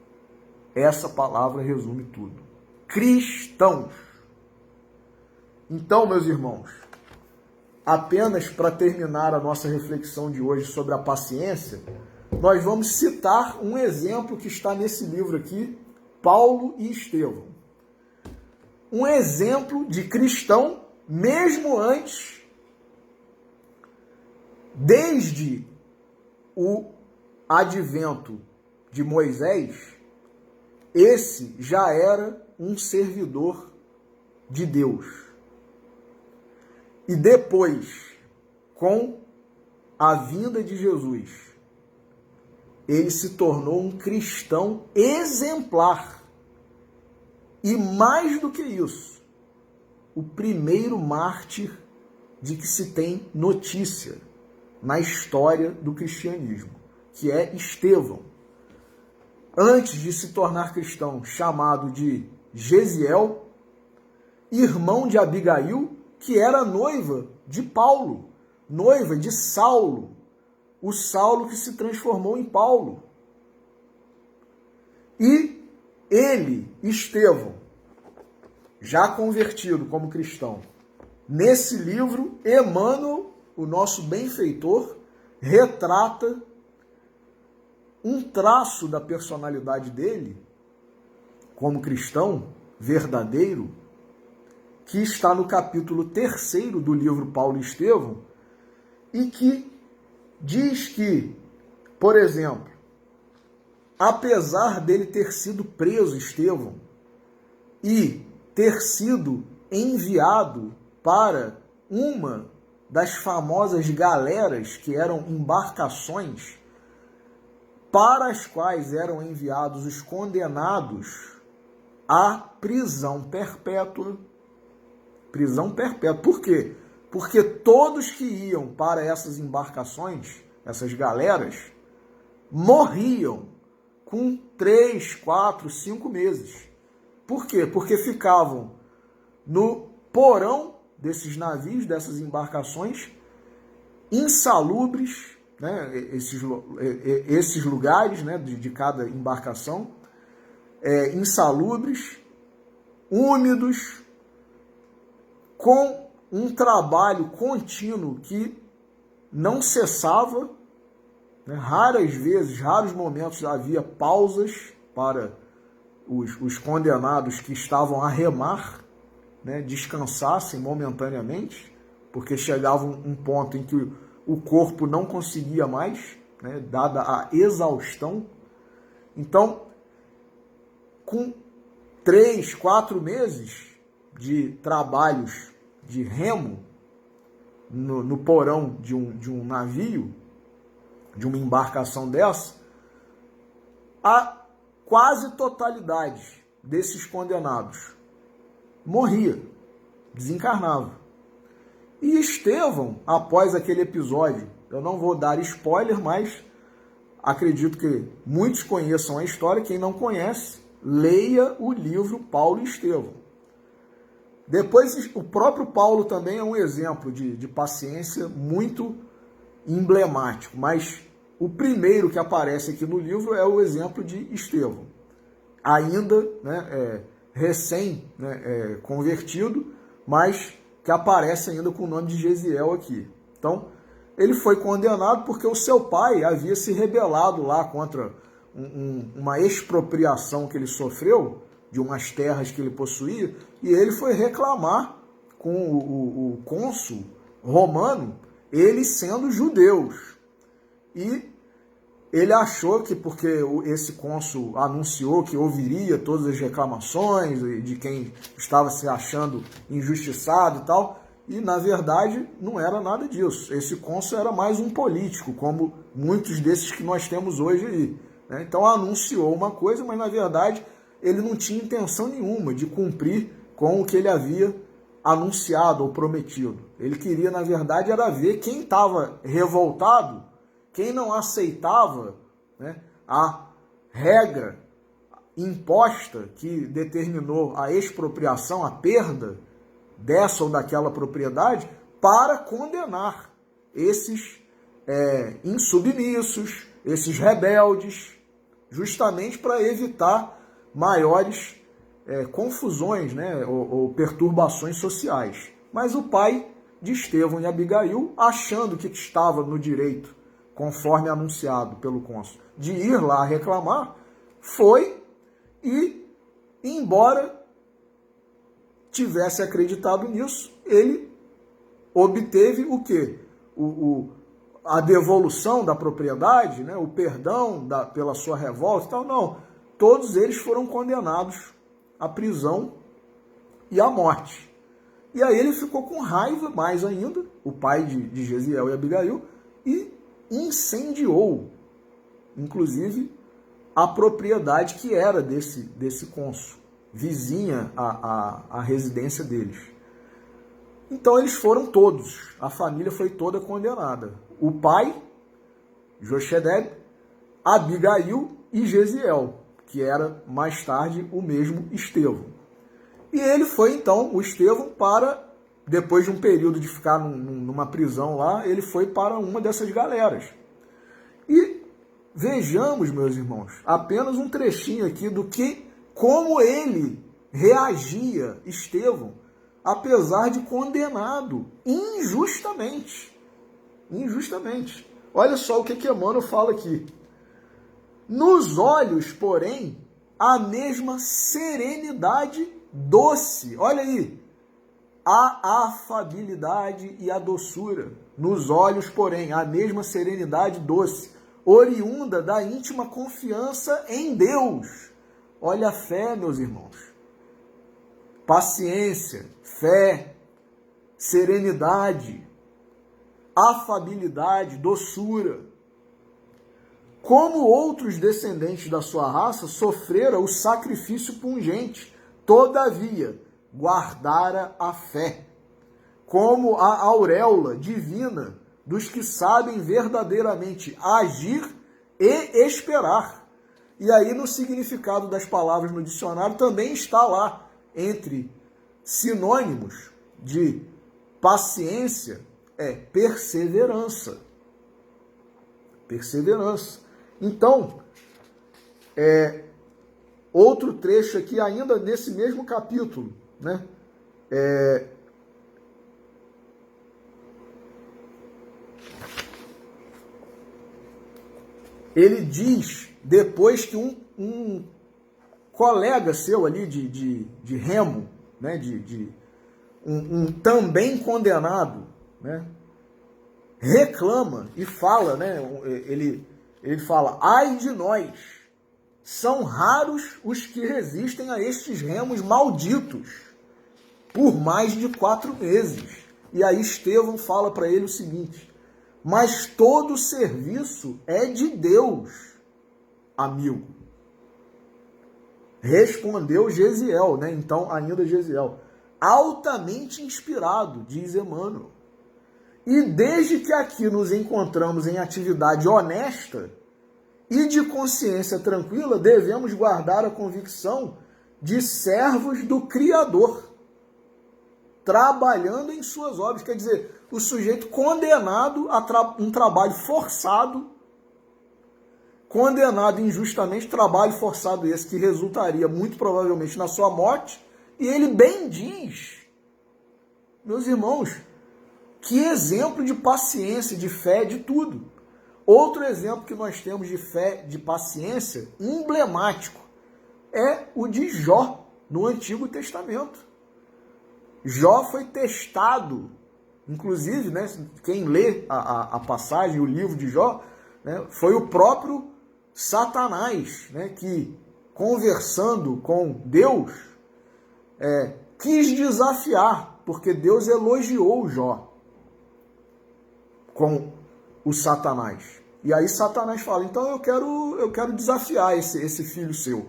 Essa palavra resume tudo. Cristãos. Então, meus irmãos, apenas para terminar a nossa reflexão de hoje sobre a paciência, nós vamos citar um exemplo que está nesse livro aqui, Paulo e Estevão. Um exemplo de cristão, mesmo antes, desde o advento de Moisés, esse já era um servidor de Deus. E depois, com a vinda de Jesus, ele se tornou um cristão exemplar. E mais do que isso, o primeiro mártir de que se tem notícia na história do cristianismo, que é Estevão. Antes de se tornar cristão, chamado de Gesiel, irmão de Abigail, que era noiva de Paulo, noiva de Saulo, o Saulo que se transformou em Paulo. E ele, Estevão, já convertido como cristão, nesse livro, Emmanuel, o nosso benfeitor, retrata um traço da personalidade dele, como cristão verdadeiro, que está no capítulo 3º do livro Paulo e Estevão, e que diz que, por exemplo, apesar dele ter sido preso, Estevão, e ter sido enviado para uma das famosas galeras, que eram embarcações para as quais eram enviados os condenados à prisão perpétua. Prisão perpétua. Por quê? Porque todos que iam para essas embarcações, essas galeras, morriam com 3, 4, 5 meses. Por quê? Porque ficavam no porão desses navios, dessas embarcações, insalubres, né, esses lugares, né, de cada embarcação, insalubres, úmidos, com um trabalho contínuo que não cessava, né? Raros momentos havia pausas para os condenados que estavam a remar, né, descansassem momentaneamente, porque chegava um ponto em que o corpo não conseguia mais, né, dada a exaustão. Então, com 3, 4 meses de trabalhos de remo no porão de um navio, de uma embarcação dessa, a quase totalidade desses condenados morria, desencarnava. E Estevão, após aquele episódio, eu não vou dar spoiler, mas acredito que muitos conheçam a história. Quem não conhece, leia o livro Paulo e Estevão. Depois, o próprio Paulo também é um exemplo de paciência muito emblemático, mas o primeiro que aparece aqui no livro é o exemplo de Estevão, ainda, né, recém-convertido, mas que aparece ainda com o nome de Gesiel aqui. Então, ele foi condenado porque o seu pai havia se rebelado lá contra uma expropriação que ele sofreu de umas terras que ele possuía, e ele foi reclamar com o cônsul romano, eles sendo judeus. E ele achou que, porque esse cônsul anunciou que ouviria todas as reclamações de quem estava se achando injustiçado e tal, e na verdade não era nada disso. Esse cônsul era mais um político, como muitos desses que nós temos hoje aí, né? Então anunciou uma coisa, mas na verdade ele não tinha intenção nenhuma de cumprir com o que ele havia anunciado ou prometido. Ele queria, na verdade, era ver quem estava revoltado, quem não aceitava, né, a regra imposta que determinou a expropriação, a perda dessa ou daquela propriedade, para condenar esses insubmissos, esses rebeldes, justamente para evitar maiores confusões, né, ou perturbações sociais. Mas o pai de Estevão e Abigail, achando que estava no direito, conforme anunciado pelo cônsul, de ir lá reclamar, foi e, embora tivesse acreditado nisso, ele obteve o quê? A devolução da propriedade, né? O perdão pela sua revolta e tal. Não, todos eles foram condenados à prisão e à morte. E aí ele ficou com raiva, mais ainda, o pai de Gesiel e Abigail, e incendiou, inclusive, a propriedade que era desse cônsul, vizinha à residência deles. Então eles foram todos, a família foi toda condenada. O pai, Jochebed, Abigail e Gesiel, que era mais tarde o mesmo Estevão. E ele foi então, o Estevão, depois de um período de ficar numa prisão lá, ele foi para uma dessas galeras. E vejamos, meus irmãos, apenas um trechinho aqui como ele reagia, Estevão, apesar de condenado injustamente. Injustamente. Olha só o que Emmanuel fala aqui. Nos olhos, porém, a mesma serenidade doce. Olha aí. A afabilidade e a doçura. Nos olhos, porém, a mesma serenidade doce, oriunda da íntima confiança em Deus. Olha a fé, meus irmãos. Paciência, fé, serenidade, afabilidade, doçura. Como outros descendentes da sua raça sofrera o sacrifício pungente, todavia guardara a fé, como a auréola divina dos que sabem verdadeiramente agir e esperar. E aí no significado das palavras no dicionário também está lá, entre sinônimos de paciência, perseverança. Perseverança. Então, outro trecho aqui, ainda nesse mesmo capítulo, né? Ele diz, depois que um colega seu ali de remo, né? Um também condenado, né? Reclama e fala, né? Ele fala, ai de nós, são raros os que resistem a estes remos malditos por mais de 4 meses. E aí Estevão fala para ele o seguinte, mas todo serviço é de Deus, amigo. Respondeu Gesiel, né? Então, ainda Gesiel, altamente inspirado, diz Emmanuel. E desde que aqui nos encontramos em atividade honesta e de consciência tranquila, devemos guardar a convicção de servos do Criador, trabalhando em suas obras. Quer dizer, o sujeito condenado a um trabalho forçado, condenado injustamente, trabalho forçado esse que resultaria muito provavelmente na sua morte, e ele bem diz, meus irmãos, que exemplo de paciência, de fé, de tudo. Outro exemplo que nós temos de fé, de paciência, emblemático, é o de Jó, no Antigo Testamento. Jó foi testado, inclusive, né, quem lê a passagem, o livro de Jó, né, foi o próprio Satanás, né, que, conversando com Deus, quis desafiar, porque Deus elogiou Jó com o Satanás. E aí Satanás fala, então eu quero desafiar esse filho seu.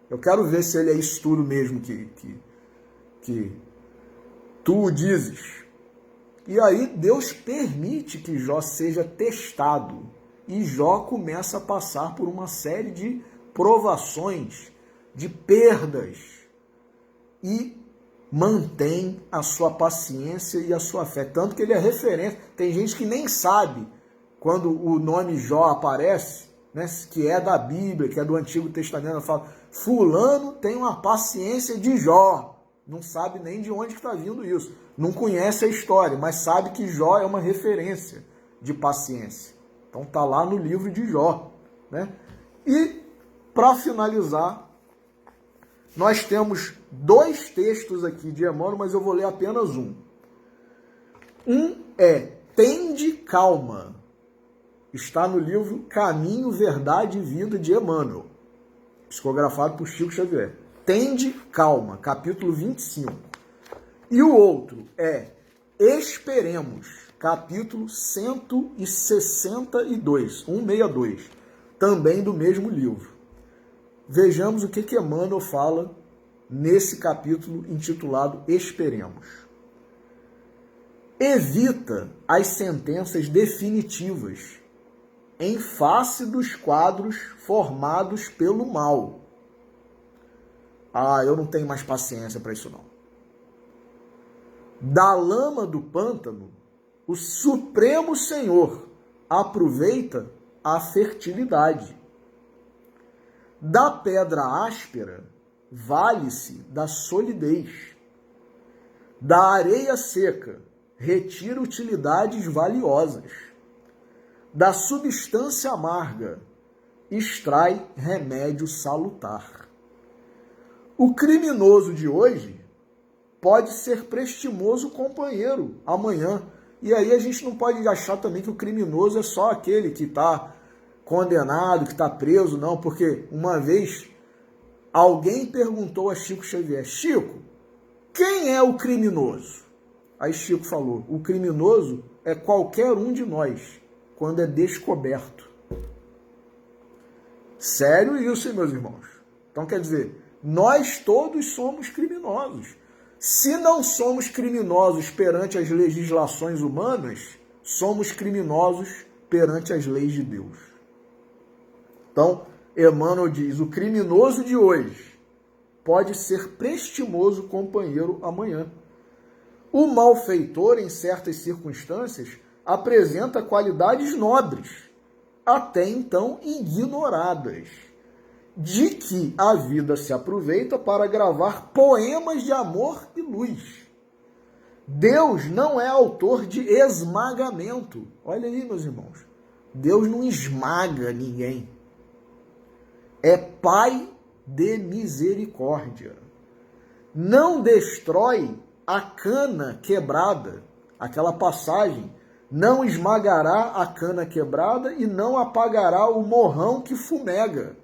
Eu quero ver se ele é isso tudo mesmo que tu o dizes. E aí Deus permite que Jó seja testado. E Jó começa a passar por uma série de provações, de perdas. E mantém a sua paciência e a sua fé. Tanto que ele é referência. Tem gente que nem sabe quando o nome Jó aparece, né, que é da Bíblia, que é do Antigo Testamento. Fala, fulano tem uma paciência de Jó. Não sabe nem de onde está vindo isso. Não conhece a história, mas sabe que Jó é uma referência de paciência. Então está lá no livro de Jó, né? E, para finalizar, nós temos 2 textos aqui de Emmanuel, mas eu vou ler apenas um. Um é Tende Calma. Está no livro Caminho, Verdade e Vida de Emmanuel, psicografado por Chico Xavier. Tende Calma, capítulo 25. E o outro é Esperemos, capítulo 162, 162, também do mesmo livro. Vejamos o que Emmanuel fala nesse capítulo intitulado Esperemos. Evita as sentenças definitivas em face dos quadros formados pelo mal. Eu não tenho mais paciência para isso não. Da lama do pântano, o Supremo Senhor aproveita a fertilidade. Da pedra áspera, vale-se da solidez. Da areia seca, retira utilidades valiosas. Da substância amarga, extrai remédio salutar. O criminoso de hoje pode ser prestimoso companheiro amanhã. E aí a gente não pode achar também que o criminoso é só aquele que está condenado, que está preso, não. Porque uma vez alguém perguntou a Chico Xavier, Chico, quem é o criminoso? Aí Chico falou, o criminoso é qualquer um de nós, quando é descoberto. Sério isso, meus irmãos? Então quer dizer, nós todos somos criminosos. Se não somos criminosos perante as legislações humanas, somos criminosos perante as leis de Deus. Então, Emmanuel diz: o criminoso de hoje pode ser prestimoso companheiro amanhã. O malfeitor, em certas circunstâncias, apresenta qualidades nobres, até então ignoradas, de que a vida se aproveita para gravar poemas de amor e luz. Deus não é autor de esmagamento. Olha aí, meus irmãos. Deus não esmaga ninguém. É Pai de misericórdia. Não destrói a cana quebrada. Aquela passagem: não esmagará a cana quebrada e não apagará o morrão que fumega,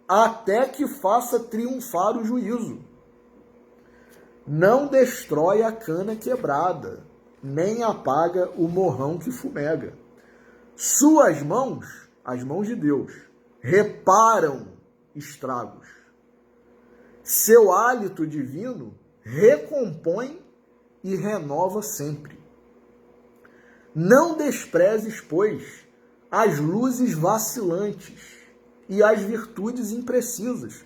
até que faça triunfar o juízo. Não destrói a cana quebrada, nem apaga o morrão que fumega. Suas mãos, as mãos de Deus, reparam estragos. Seu hálito divino recompõe e renova sempre. Não desprezes, pois, as luzes vacilantes e as virtudes imprecisas.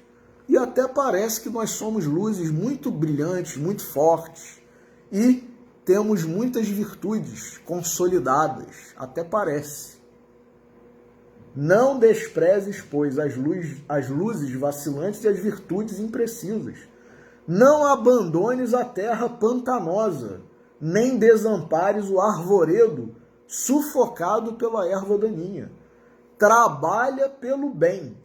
E até parece que nós somos luzes muito brilhantes, muito fortes, e temos muitas virtudes consolidadas, até parece. Não desprezes, pois, as luzes vacilantes e as virtudes imprecisas. Não abandones a terra pantanosa, nem desampares o arvoredo sufocado pela erva daninha. Trabalha pelo bem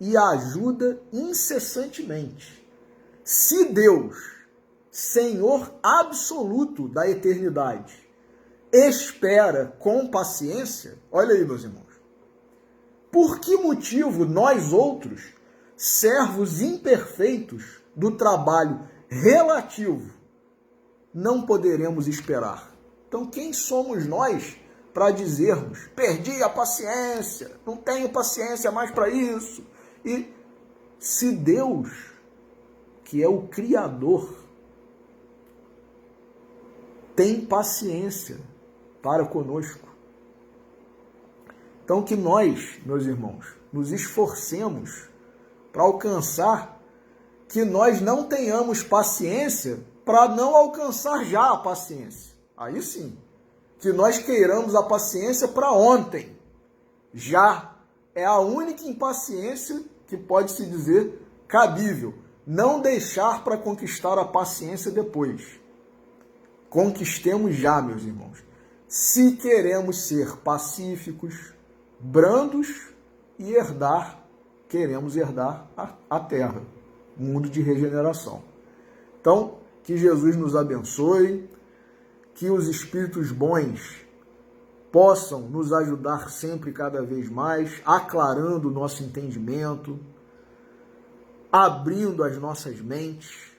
e ajuda incessantemente. Se Deus, Senhor absoluto da eternidade, espera com paciência, olha aí, meus irmãos, por que motivo nós outros, servos imperfeitos do trabalho relativo, não poderemos esperar? Então, quem somos nós para dizermos: perdi a paciência, não tenho paciência mais para isso? E se Deus, que é o Criador, tem paciência para conosco, então que nós, meus irmãos, nos esforcemos para alcançar, que nós não tenhamos paciência para não alcançar já a paciência. Aí sim, que nós queiramos a paciência para ontem. Já é a única impaciência que pode se dizer cabível. Não deixar para conquistar a paciência depois. Conquistemos já, meus irmãos. Se queremos ser pacíficos, brandos e queremos herdar a terra, mundo de regeneração. Então, que Jesus nos abençoe, que os espíritos bons possam nos ajudar sempre cada vez mais, aclarando o nosso entendimento, abrindo as nossas mentes,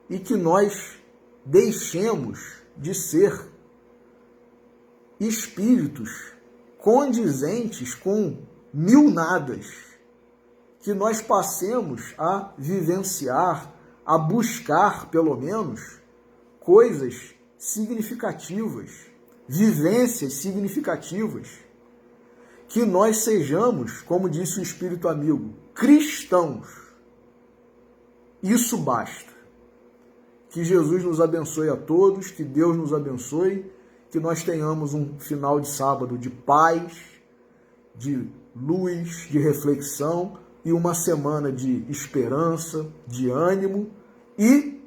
e que nós deixemos de ser espíritos condizentes com mil nadas, que nós passemos a vivenciar, a buscar, pelo menos, coisas significativas, vivências significativas, que nós sejamos, como disse o Espírito Amigo, cristãos. Isso basta. Que Jesus nos abençoe a todos, que Deus nos abençoe, que nós tenhamos um final de sábado de paz, de luz, de reflexão, e uma semana de esperança, de ânimo e,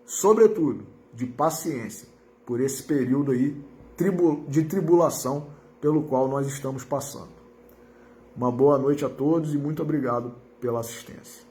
sobretudo, de paciência por esse período aí de tribulação pelo qual nós estamos passando. Uma boa noite a todos e muito obrigado pela assistência.